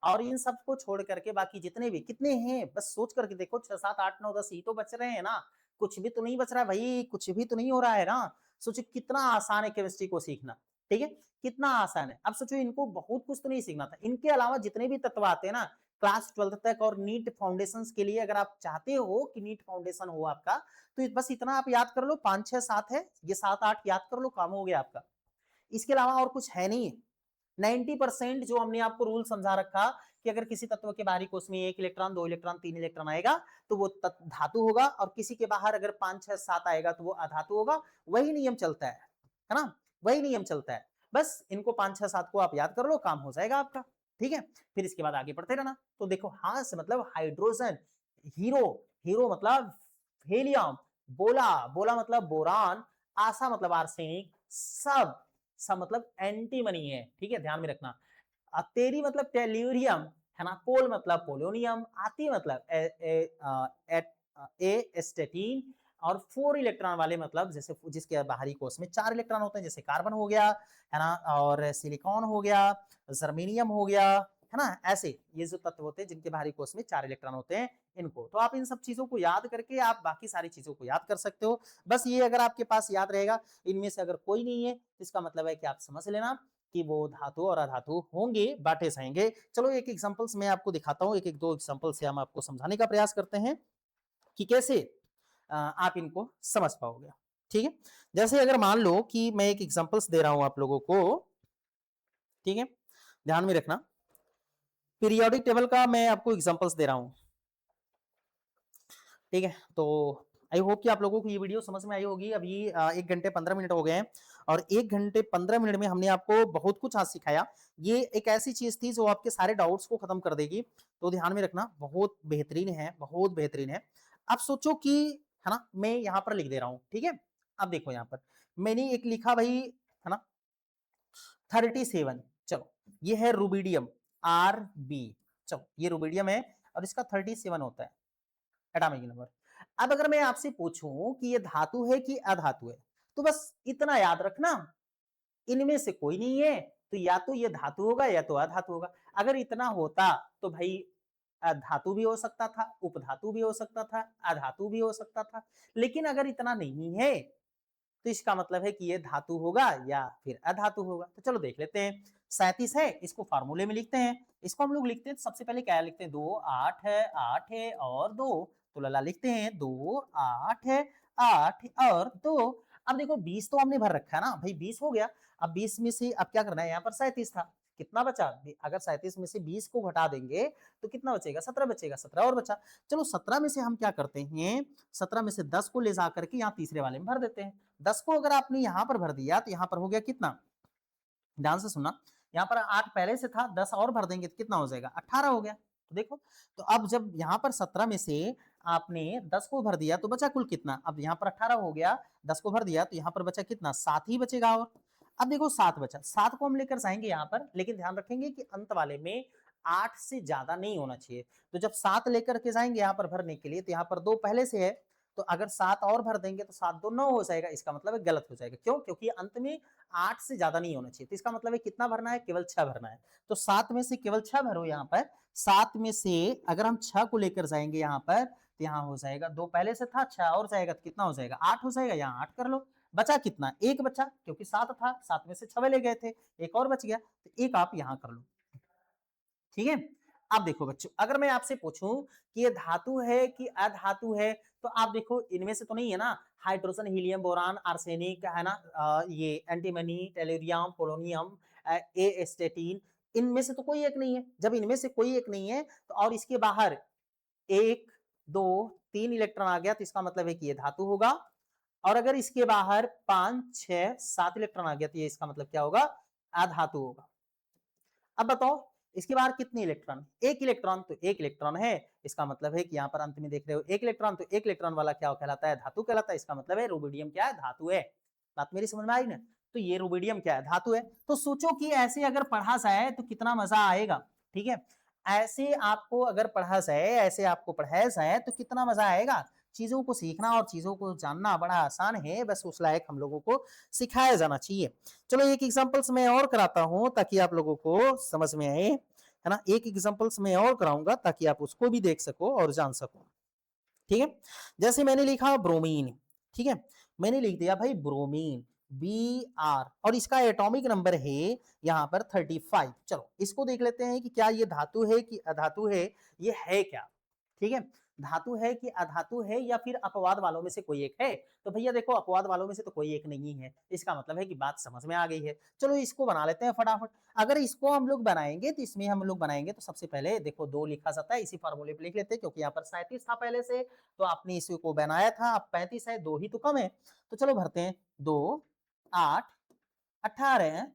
और इन सबको छोड़ करके बाकी जितने भी, कितने हैं बस सोच करके देखो, 6 7 8 9 10 ही तो बच रहे हैं ना, कुछ भी तो नहीं बच रहा भाई, कुछ भी तो नहीं हो रहा है ना। सोचो कितना आसान है केमिस्ट्री को सीखना, ठीक है? कितना आसान है। अब सोचो इनको बहुत कुछ तो नहीं सीखना था। इनके अलावा जितने भी तत्व आते हैं ना क्लास 12th तक और नीट फाउंडेशंस के लिए अगर आप चाहते हो कि नीट फाउंडेशन हो आपका, तो बस इतना आप याद कर लो 5, 6, 7 है, ये 7, 8 याद कर लो, काम हो गया आपका। इसके अलावा और कुछ है नहीं। 90% जो हमने आपको रूल समझा रखा कि अगर किसी तत्व के बाहरी कोश में 1 इलेक्ट्रॉन, 2 इलेक्ट्रॉन, 3 इलेक्ट्रॉन आएगा तो वो धातु होगा और किसी के बाहर अगर 5, 6, 7 आएगा तो वो अधातु होगा। वही नियम चलता है ना? वही नियम चलता है। बस इनको 5, 6, 7 को आप याद कर लो, काम हो जाएगा आपका, ठीक है? फिर इसके बाद आगे बढ़ते रहना। तो देखो हां से मतलब हाइड्रोजन, हीरो, हीरो मतलब हेलियम, बोला, बोला मतलब बोरान, आशा मतलब आर्सेनिक, सब मतलब एंटीमनी है, ठीक है? ध्यान में रखना। तेरी मतलब टेल्यूरियम है ना, पोल मतलब पोलोनियम, आती मतलब एस्टेटीन और 4 इलेक्ट्रॉन वाले मतलब जैसे जिसके बाहरी कोश में 4 इलेक्ट्रॉन होते हैं, जैसे कार्बन हो गया है ना, और सिलिकॉन हो गया, जर्मेनियम हो गया, है ना, ऐसे ये जो तत्व होते हैं जिनके बाहरी कोश में 4 इलेक्ट्रॉन होते हैं, इनको तो आप इन सब चीजों को याद करके आप बाकी सारी चीजों को याद कर सकते हो। बस ये अगर आपके पास याद रहेगा, इनमें से अगर कोई नहीं है, इसका मतलब है कि आप समझ लेना कि वो धातु और अधातु होंगे, बांटे जाएंगे। चलो एक एग्जांपल्स मैं आपको दिखाता हूँ, एक 2 एग्जांपल से हम आपको समझाने का प्रयास करते हैं कि कैसे आप इनको समझ पाओगे, ठीक है? जैसे अगर मान लो कि मैं एक एग्जांपल्स दे रहा हूं आप लोगों को, ठीक है? ध्यान में रखना, पीरियोडिक टेबल का मैं आपको एग्जांपल्स दे रहा हूं, ठीक है? तो आई होप कि आप लोगों को ये वीडियो समझ में आई होगी। अभी 1 घंटे 15 मिनट हो गए हैं और 1 घंटे 15 मिनट में हमने आपको बहुत कुछ आज सिखाया। ये एक ऐसी चीज थी जो आपके सारे डाउट्स को खत्म कर देगी, तो ध्यान में रखना, बहुत बेहतरीन है, बहुत बेहतरीन है। अब सोचो कि, है ना, मैं यहाँ पर लिख दे रहा हूँ, ठीक है? अब देखो यहाँ पर मैंने एक लिखा भाई, है ना, 37, चलो ये है रुबिडियम, RB, चलो ये रुबिडियम है और इसका 37 होता है एटॉमिक नंबर। अब अगर मैं आपसे पूछूं कि ये धातु है कि अधातु है, तो बस इतना याद रखना, इनमें से कोई नहीं है, तो या तो ये धातु होगा या तो अधातु होगा। अगर इतना होता तो भाई धातु भी हो सकता था, उपधातु भी हो सकता था, अधातु भी हो सकता था, लेकिन अगर इतना नहीं है तो इसका मतलब है कि ये धातु होगा या फिर अधातु होगा। तो चलो देख लेते हैं। 37 है, इसको फार्मूले में लिखते हैं। इसको हम लोग लिखते हैं, सबसे पहले क्या लिखते हैं, 2 8 है, 8 है और 2, तो लला लिखते हैं 2 8 है, 8 और 2। अब देखो 20 तो हमने भर रखा है ना भाई, 20 हो गया। अब 20 में से अब क्या करना है, यहाँ पर 37 था, कितना बचा, अगर 37 में से 20 को घटा देंगे तो कितना बचेगा, 17 बचेगा, 17 और बचा। चलो 17 में से हम क्या करते हैं, 17 में से 10 को ले जा करके यहाँ तीसरे वाले में भर देते हैं। 10 को अगर आपने यहाँ पर भर दिया तो यहाँ पर हो गया कितना, ध्यान से सुनना, यहाँ पर 8 पहले से था, 10 और भर देंगे तो कितना हो जाएगा, 18 हो गया। तो देखो, तो अब जब यहाँ पर 17 में से आपने 10 को भर दिया तो बचा कुल कितना, अब यहाँ पर 18 हो गया, 10 को भर दिया तो यहाँ पर बचा कितना, 7 ही बचेगा। और अब देखो 7 बचा, 7 को हम लेकर जाएंगे यहाँ पर, लेकिन ध्यान रखेंगे कि अंत वाले में 8 से ज्यादा नहीं होना चाहिए। तो जब 7 लेकर के जाएंगे यहाँ पर भरने के लिए, तो यहाँ पर 2 पहले से है, तो अगर 7 और भर देंगे तो 7 2 9 हो जाएगा, इसका मतलब है गलत हो जाएगा। क्यों, क्योंकि अंत में 8 से ज्यादा नहीं होना चाहिए। तो इसका मतलब है कितना भरना है, केवल 6 भरना है। तो 7 में से केवल 6 भरो यहाँ पर। 7 में से अगर हम 6 को लेकर जाएंगे यहाँ पर, तो यहाँ हो जाएगा, 2 पहले से था, 6 और जाएगा तो कितना हो जाएगा, 8 हो जाएगा। यहाँ 8 कर लो, बचा कितना, 1 बचा, क्योंकि 7 था, 7 में से 6 ले गए थे, 1 और बच गया, तो 1 आप यहाँ कर लो, ठीक है? अब देखो बच्चों, अगर मैं आपसे पूछूं कि ये धातु है कि अधातु है, तो आप देखो इनमें से तो नहीं है ना, हाइड्रोजन, हीलियम, बोरान, आर्सेनिक, है ना, ये एंटीमनी, टेलुरियम, पोलोनियम, एस्टेटीन, इनमें से तो कोई एक नहीं है। जब इनमें से कोई एक नहीं है तो और इसके बाहर 1 2 3 इलेक्ट्रॉन आ गया, तो इसका मतलब है कि ये धातु होगा। और अगर इसके बाहर 5 6 7 इलेक्ट्रॉन आ गया, तो ये इसका मतलब क्या होगा, अधातु होगा। अब बताओ इसके बाहर कितने इलेक्ट्रॉन, 1 इलेक्ट्रॉन, तो 1 इलेक्ट्रॉन है, इसका मतलब है कि यहाँ पर अंत में देख रहे हो 1 इलेक्ट्रॉन, तो 1 इलेक्ट्रॉन वाला क्या कहलाता है, धातु कहलाता है। इसका मतलब है रुबिडियम क्या है, धातु है। बात मेरी समझ में आई ना? तो ये रुबिडियम क्या है, धातु है। तो सोचो कि ऐसे अगर पढ़ा जाए तो कितना मजा आएगा, ठीक है? ऐसे आपको अगर पढ़ा जाए, ऐसे आपको पढ़ाया जाए तो कितना मजा आएगा। चीजों को सीखना और चीजों को जानना बड़ा आसान है, बस उस लायक हम लोगों को सिखाया जाना चाहिए। चलो एक एग्जांपल्स मैं और कराता हूं ताकि आप लोगों को समझ में आए, है ना। एक एग्जांपल्स मैं और कराऊंगा ताकि आप उसको भी देख सको और जान सको, ठीक है। जैसे मैंने लिखा ब्रोमीन, ठीक है, मैंने लिख दिया भाई ब्रोमीन, Br और इसका एटॉमिक नंबर है यहाँ पर 35। चलो इसको देख लेते हैं कि क्या ये धातु है कि अधातु है, ये है क्या, ठीक है। धातु है कि अधातु है या फिर अपवाद वालों में से कोई एक है। तो भैया देखो अपवाद वालों में से तो कोई एक नहीं है, इसका मतलब है कि बात समझ में आ गई है। चलो इसको बना लेते हैं फटाफट। अगर इसको हम लोग बनाएंगे तो इसमें हम लोग बनाएंगे तो सबसे पहले देखो 2 लिखा जाता है, इसी फार्मूले पे लिख लेते हैं क्योंकि यहाँ पर 37 था पहले से, तो आपने इसी को बनाया था, अब 35 है, 2 ही तो कम है। तो चलो भरते हैं 2 8 18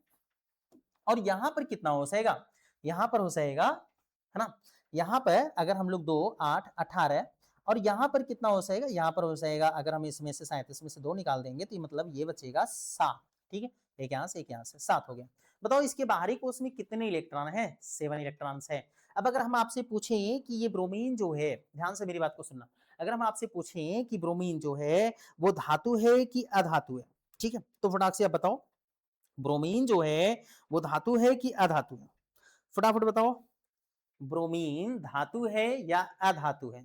और यहाँ पर कितना हो जाएगा, यहाँ पर हो जाएगा, है ना। यहाँ पर अगर हम लोग 2 8 18 और यहाँ पर कितना हो जाएगा, यहाँ पर हो जाएगा, अगर हम इसमें से 37 में से 2 निकाल देंगे तो मतलब ये बचेगा 7, ठीक है। एक यहाँ से एक यहाँ से 7 हो गया। बताओ इसके बाहरी कोश में कितने इलेक्ट्रॉन है, 7 इलेक्ट्रॉन्स है। अब अगर हम आपसे पूछें कि ये ब्रोमीन जो है, ध्यान से मेरी बात को सुनना, अगर हम आपसे पूछें कि ब्रोमीन जो है वो धातु है कि अधातु है, ठीक है, तो फटाक से आप बताओ ब्रोमीन जो है वो धातु है कि अधातु है, फटाफट बताओ ब्रोमीन धातु है या अधातु है,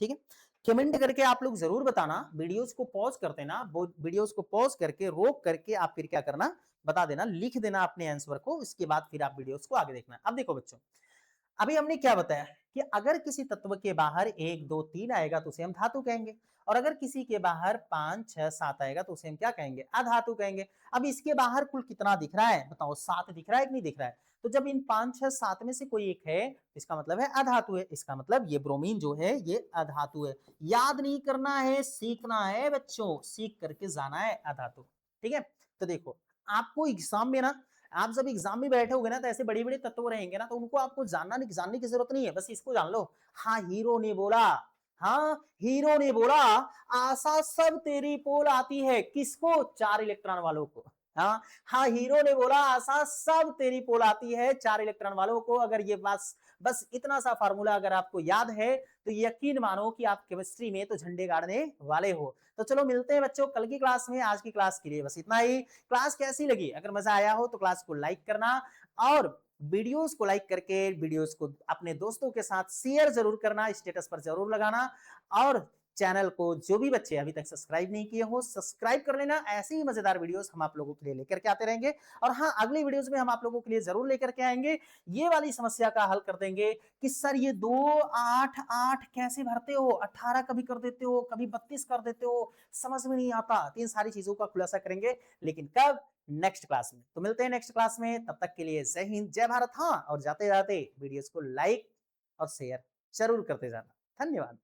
ठीक है। कमेंट करके आप लोग जरूर बताना, वीडियोस को पॉज कर देना, वीडियोस को पॉज करके रोक करके आप फिर क्या करना बता देना, लिख देना अपने आंसर को, इसके बाद फिर आप वीडियोस को आगे देखना। अब देखो बच्चों, अभी हमने क्या बताया कि अगर किसी तत्व के बाहर 1 2 3 आएगा तो उसे हम धातु कहेंगे, और अगर किसी के बाहर 5 6 7 आएगा तो उसे हम क्या कहेंगे, अधातु कहेंगे। अब इसके बाहर कुल कितना दिख रहा है बताओ, 7 दिख रहा है कि नहीं दिख रहा है। तो जब इन 5 6 7 में से कोई एक है, इसका मतलब है अधातु है, इसका मतलब ये ब्रोमीन जो है ये अधातु है। याद नहीं करना है, सीखना है बच्चों, सीख करके जाना है अधातु, ठीक है। तो देखो आपको एग्जाम में ना, आप जब एग्जाम में बैठे होगे ना तो ऐसे बड़े बड़े तत्व रहेंगे ना, तो उनको आपको जानने की जरूरत नहीं है, बस इसको जान लो। हाँ हीरो ने बोला, हाँ हीरो ने बोला आशा सब तेरी पोल आती है, किसको, 4 इलेक्ट्रॉन वालों को। हाँ हाँ हीरो ने बोला आशा सब तेरी पोल आती है, 4 इलेक्ट्रॉन वालों को। अगर ये बस इतना सा फार्मूला अगर आपको याद है तो यकीन मानो कि आप केमिस्ट्री में तो झंडे गाड़ने वाले हो। तो चलो मिलते हैं बच्चों कल की क्लास में, आज की क्लास के लिए बस इतना ही। क्लास कैसी लगी, अगर मजा आया हो तो क्लास को लाइक करना, और वीडियोस को लाइक करके वीडियोस को अपने दोस्तों के साथ शेयर जरूर करना, स्टेटस पर जरूर लगाना, और चैनल को जो भी बच्चे अभी तक सब्सक्राइब नहीं किए हो सब्सक्राइब कर लेना। ऐसे ही मजेदार वीडियोस हम आप लोगों के लिए लेकर के आते रहेंगे। और हाँ अगली वीडियोस में हम आप लोगों के लिए जरूर लेकर के आएंगे, ये वाली समस्या का हल कर देंगे कि सर ये 2 8 8 कैसे भरते हो, 18 कभी कर देते हो, कभी 32 कर देते हो, समझ में नहीं आता। तो इन सारी चीजों का खुलासा करेंगे, लेकिन कब, नेक्स्ट क्लास में। तो मिलते हैं नेक्स्ट क्लास में, तब तक के लिए जय हिंद जय भारत। हाँ और जाते जाते वीडियोस को लाइक और शेयर जरूर करते जाना। धन्यवाद।